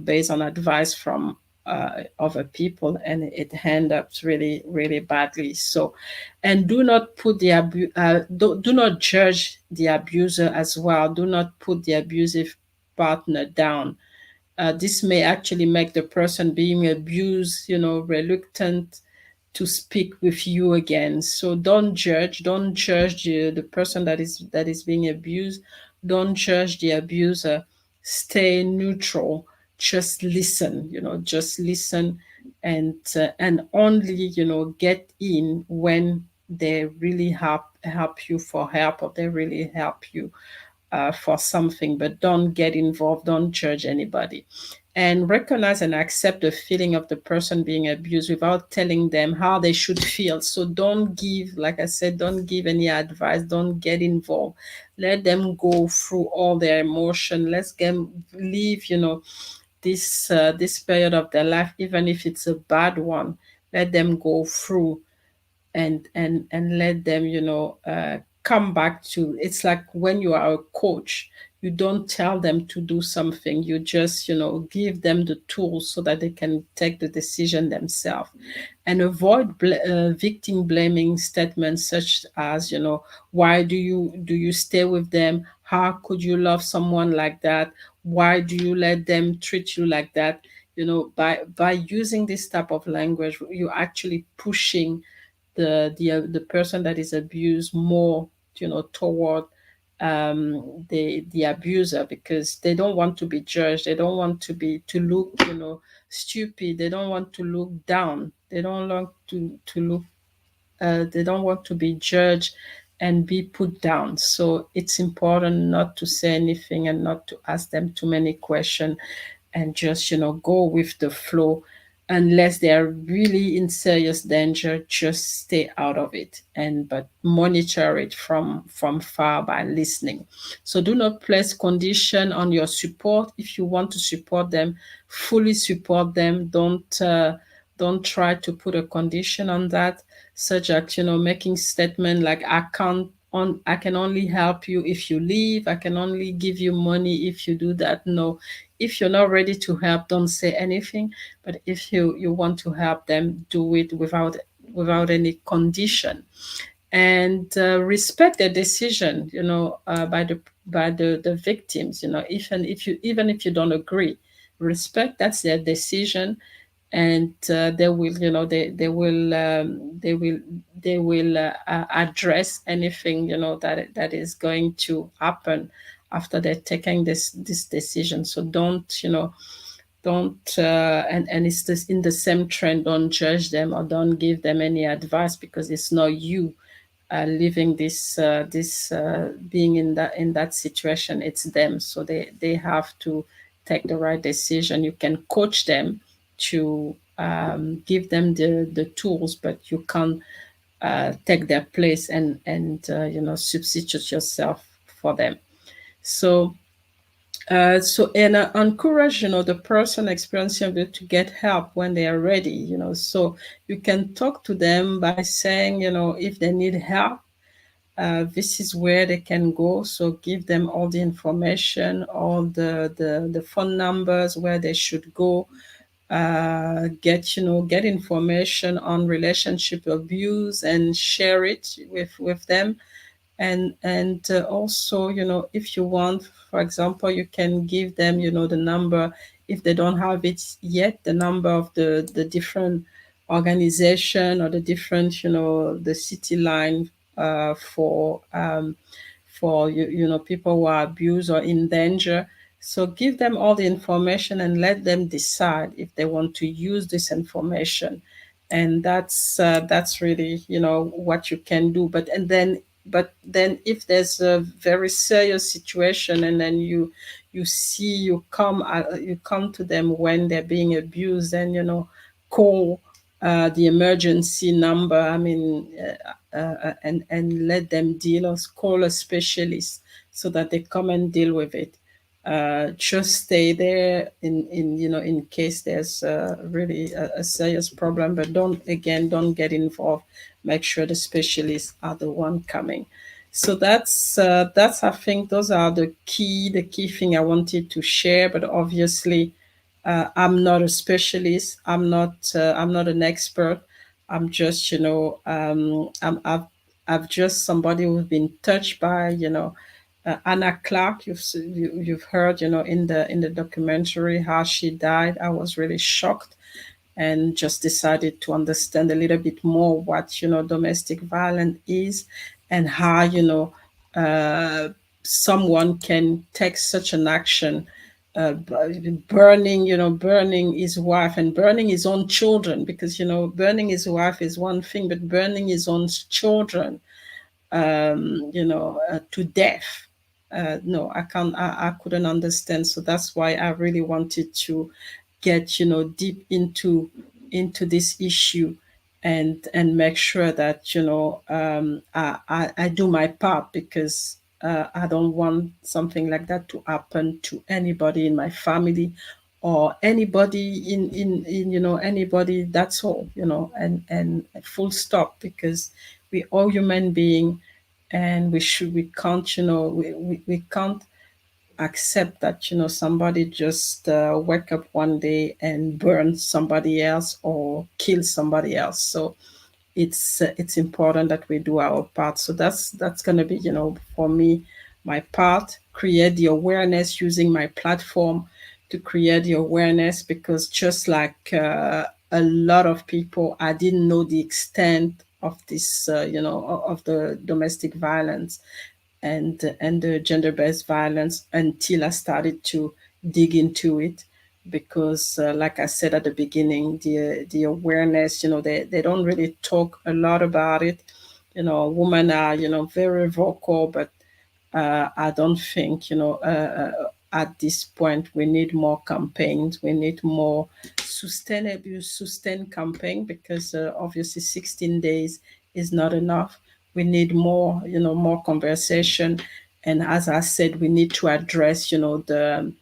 based on advice from other people, and it ended up really, really badly. So, and do not put do not judge the abuser as well. Do not put the abusive partner down. This may actually make the person being abused, reluctant to speak with you again. So don't judge. Don't judge the person that is being abused. Don't judge the abuser. Stay neutral. Just listen. Just listen, and only get in when they really help you for help, or they really help you for something. But don't get involved. Don't judge anybody, and recognize and accept the feeling of the person being abused without telling them how they should feel. So don't give, like I said, don't give any advice. Don't get involved. Let them go through all their emotion. Let them live, this period of their life, even if it's a bad one. Let them go through, and let them come back to. It's like when you are a coach, you don't tell them to do something, you just give them the tools so that they can take the decision themselves. And avoid victim blaming statements such as, why do you stay with them, how could you love someone like that, why do you let them treat you like that. By using this type of language, you're actually pushing the person that is abused more, toward the abuser, because they don't want to be judged. They don't want to look, stupid. They don't want to look down. They don't want to look. They don't want to be judged and be put down. So it's important not to say anything and not to ask them too many questions, and just go with the flow, unless they are really in serious danger, just stay out of it, and but monitor it from far by listening. So do not place condition on your support. If you want to support them, fully support them. Don't try to put a condition on that, such as making statement like I can only help you if you leave. I can only give you money if you do that. No, if you're not ready to help, don't say anything. But if you want to help them, do it without any condition, and respect their decision. By the victims. Even if you don't agree, respect that's their decision, and they will address anything that is going to happen after they're taking this decision. So don't and it's this in the same trend, don't judge them or don't give them any advice, because it's not you living this being in that situation. It's them, so they have to take the right decision. You can coach them to give them the tools, but you can't take their place and substitute yourself for them. So encourage the person experiencing it to get help when they are ready. So you can talk to them by saying, if they need help, this is where they can go. So give them all the information, all the phone numbers where they should go. Get information on relationship abuse and share it with them. And also, if you want, for example, you can give them, the number, if they don't have it yet, the number of the different organization, or the different, the city line for people who are abused or in danger. So give them all the information and let them decide if they want to use this information. And that's really what you can do. But then if there's a very serious situation, and then you see you come to them when they're being abused, then call the emergency number. I mean, and let them deal, or call a specialist so that they come and deal with it. Just stay there in case there's really a serious problem, but don't get involved. Make sure the specialists are the one coming. So that's I think those are the key thing I wanted to share. But obviously, I'm not a specialist. I'm not an expert. I'm just I've just somebody who's been touched by Anna Clark. You've heard in the documentary how she died. I was really shocked, and just decided to understand a little bit more what domestic violence is, and how someone can take such an action, burning his wife and burning his own children, because burning his wife is one thing, but burning his own children to death. No, I can't. I couldn't understand. So that's why I really wanted to get deep into this issue, and make sure that I do my part, because I don't want something like that to happen to anybody in my family, or anybody in anybody. That's all, and full stop, because we all human being, and we can't we can't accept that somebody just wake up one day and burn somebody else or kill somebody else. So it's important that we do our part. So that's going to be for me, my part, create the awareness, using my platform to create the awareness, because just like a lot of people, I didn't know the extent of this of the domestic violence and the gender-based violence until I started to dig into it. Because like I said at the beginning, the awareness, they don't really talk a lot about it. Women are very vocal, but I don't think at this point we need more campaigns, we need more sustained campaign, because obviously 16 days is not enough. We need more, more conversation. And as I said, we need to address, the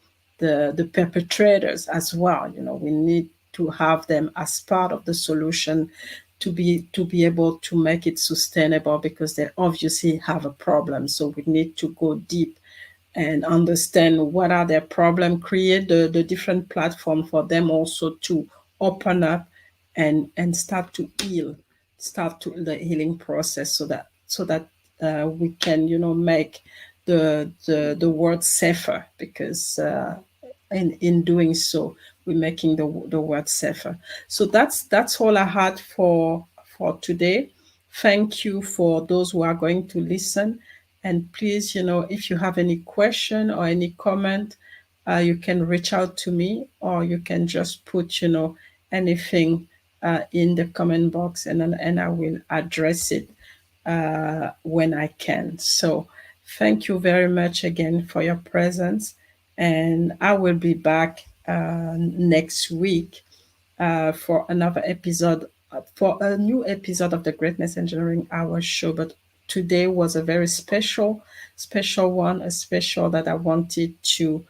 perpetrators as well. We need to have them as part of the solution to be able to make it sustainable, because they obviously have a problem. So we need to go deep and understand what are their problem, create the different platform for them also to open up and start to heal, start to the healing process, so that we can make the world safer, because in doing so we're making the world safer. So that's all I had for today. Thank you for those who are going to listen. And please, if you have any question or any comment, you can reach out to me, or you can just put, anything in the comment box, and I will address it when I can. So thank you very much again for your presence. And I will be back next week for another episode, for a new episode of the Greatness Engineering Hour show. But today was a very special one, a special that I wanted to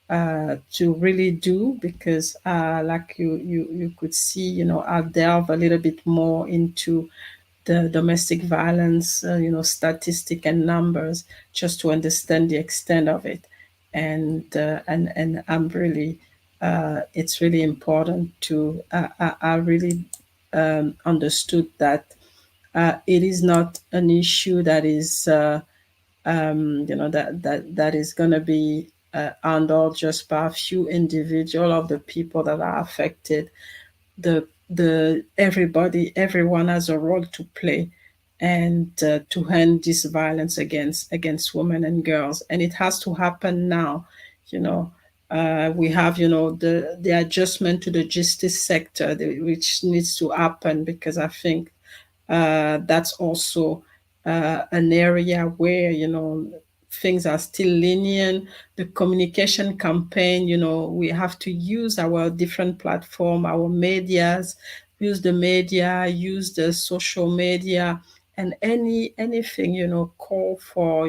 really do, because like you could see, I'll delve a little bit more into the domestic violence, statistic and numbers, just to understand the extent of it. And I'm really, it's really important to, I really understood that it is not an issue that is, that is going to be handled just by a few individual of the people that are affected. Everyone has a role to play, and to end this violence against women and girls, and it has to happen now. We have, the adjustment to the justice sector, which needs to happen, because I think that's also an area where, things are still lenient. The communication campaign, we have to use our different platform, our medias, use the media, use the social media, and anything, call for,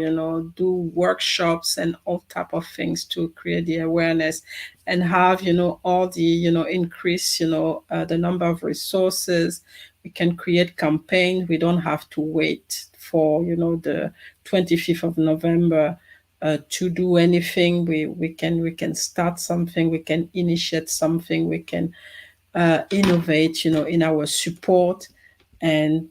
do workshops and all type of things to create the awareness, and have, all the, increase, the number of resources. We can create campaigns. We don't have to wait for, the 25th of November to do anything. We can start something. We can initiate something. We can innovate, in our support. And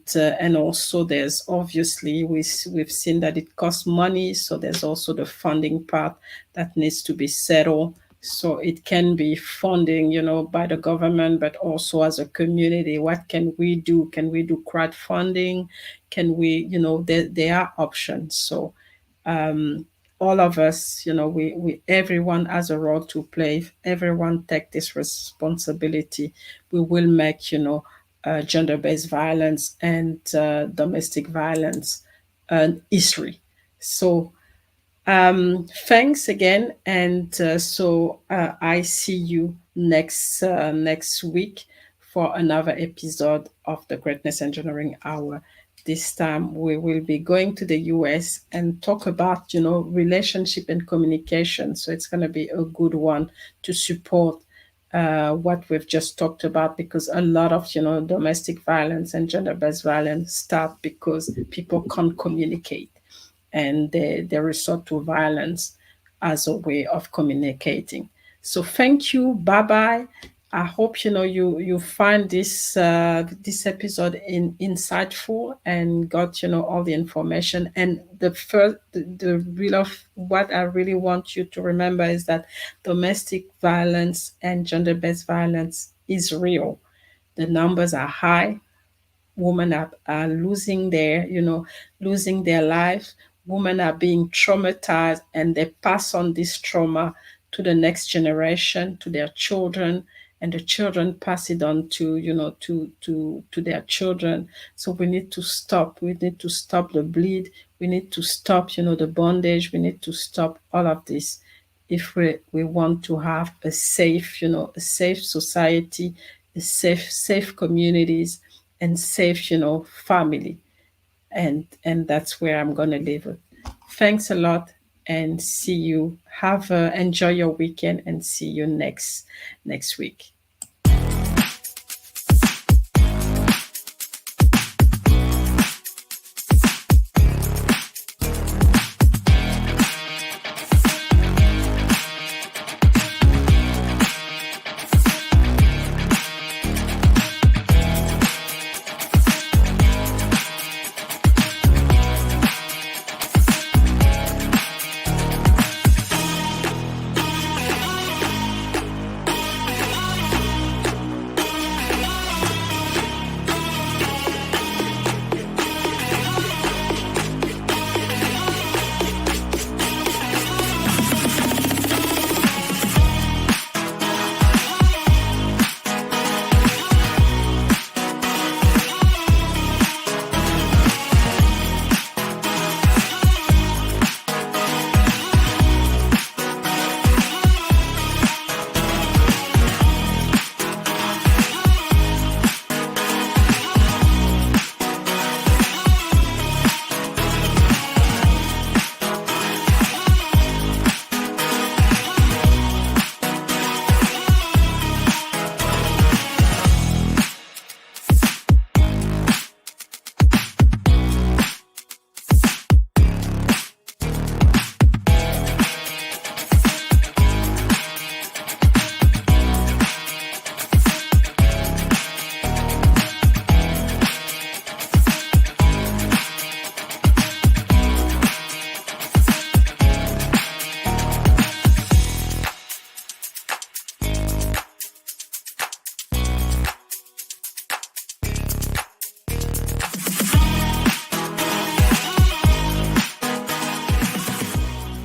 also there's obviously, we've seen that it costs money. So there's also the funding part that needs to be settled. So it can be funding, by the government, but also as a community. What can we do? Can we do crowdfunding? Can we, there are options. So all of us, everyone has a role to play. If everyone take this responsibility, we will make, gender-based violence and domestic violence history. So thanks again, and so I see you next week for another episode of the Greatness Engineering Hour. This time we will be going to the US and talk about, relationship and communication. So it's going to be a good one to support what we've just talked about, because a lot of, domestic violence and gender-based violence start because people can't communicate, and they resort to violence as a way of communicating. So thank you. Bye bye. I hope you find this episode insightful and got all the information. And the real of what I really want you to remember is that domestic violence and gender-based violence is real. The numbers are high. Women are losing their lives. Women are being traumatized, and they pass on this trauma to the next generation, to their children, and the children pass it on to their children. So we need to stop. We need to stop the bleed. We need to stop, the bondage. We need to stop all of this. if we want to have a safe, a safe society, a safe communities, and safe, family. And that's where I'm gonna leave it. Thanks a lot, and see you. Enjoy your weekend, and see you next week.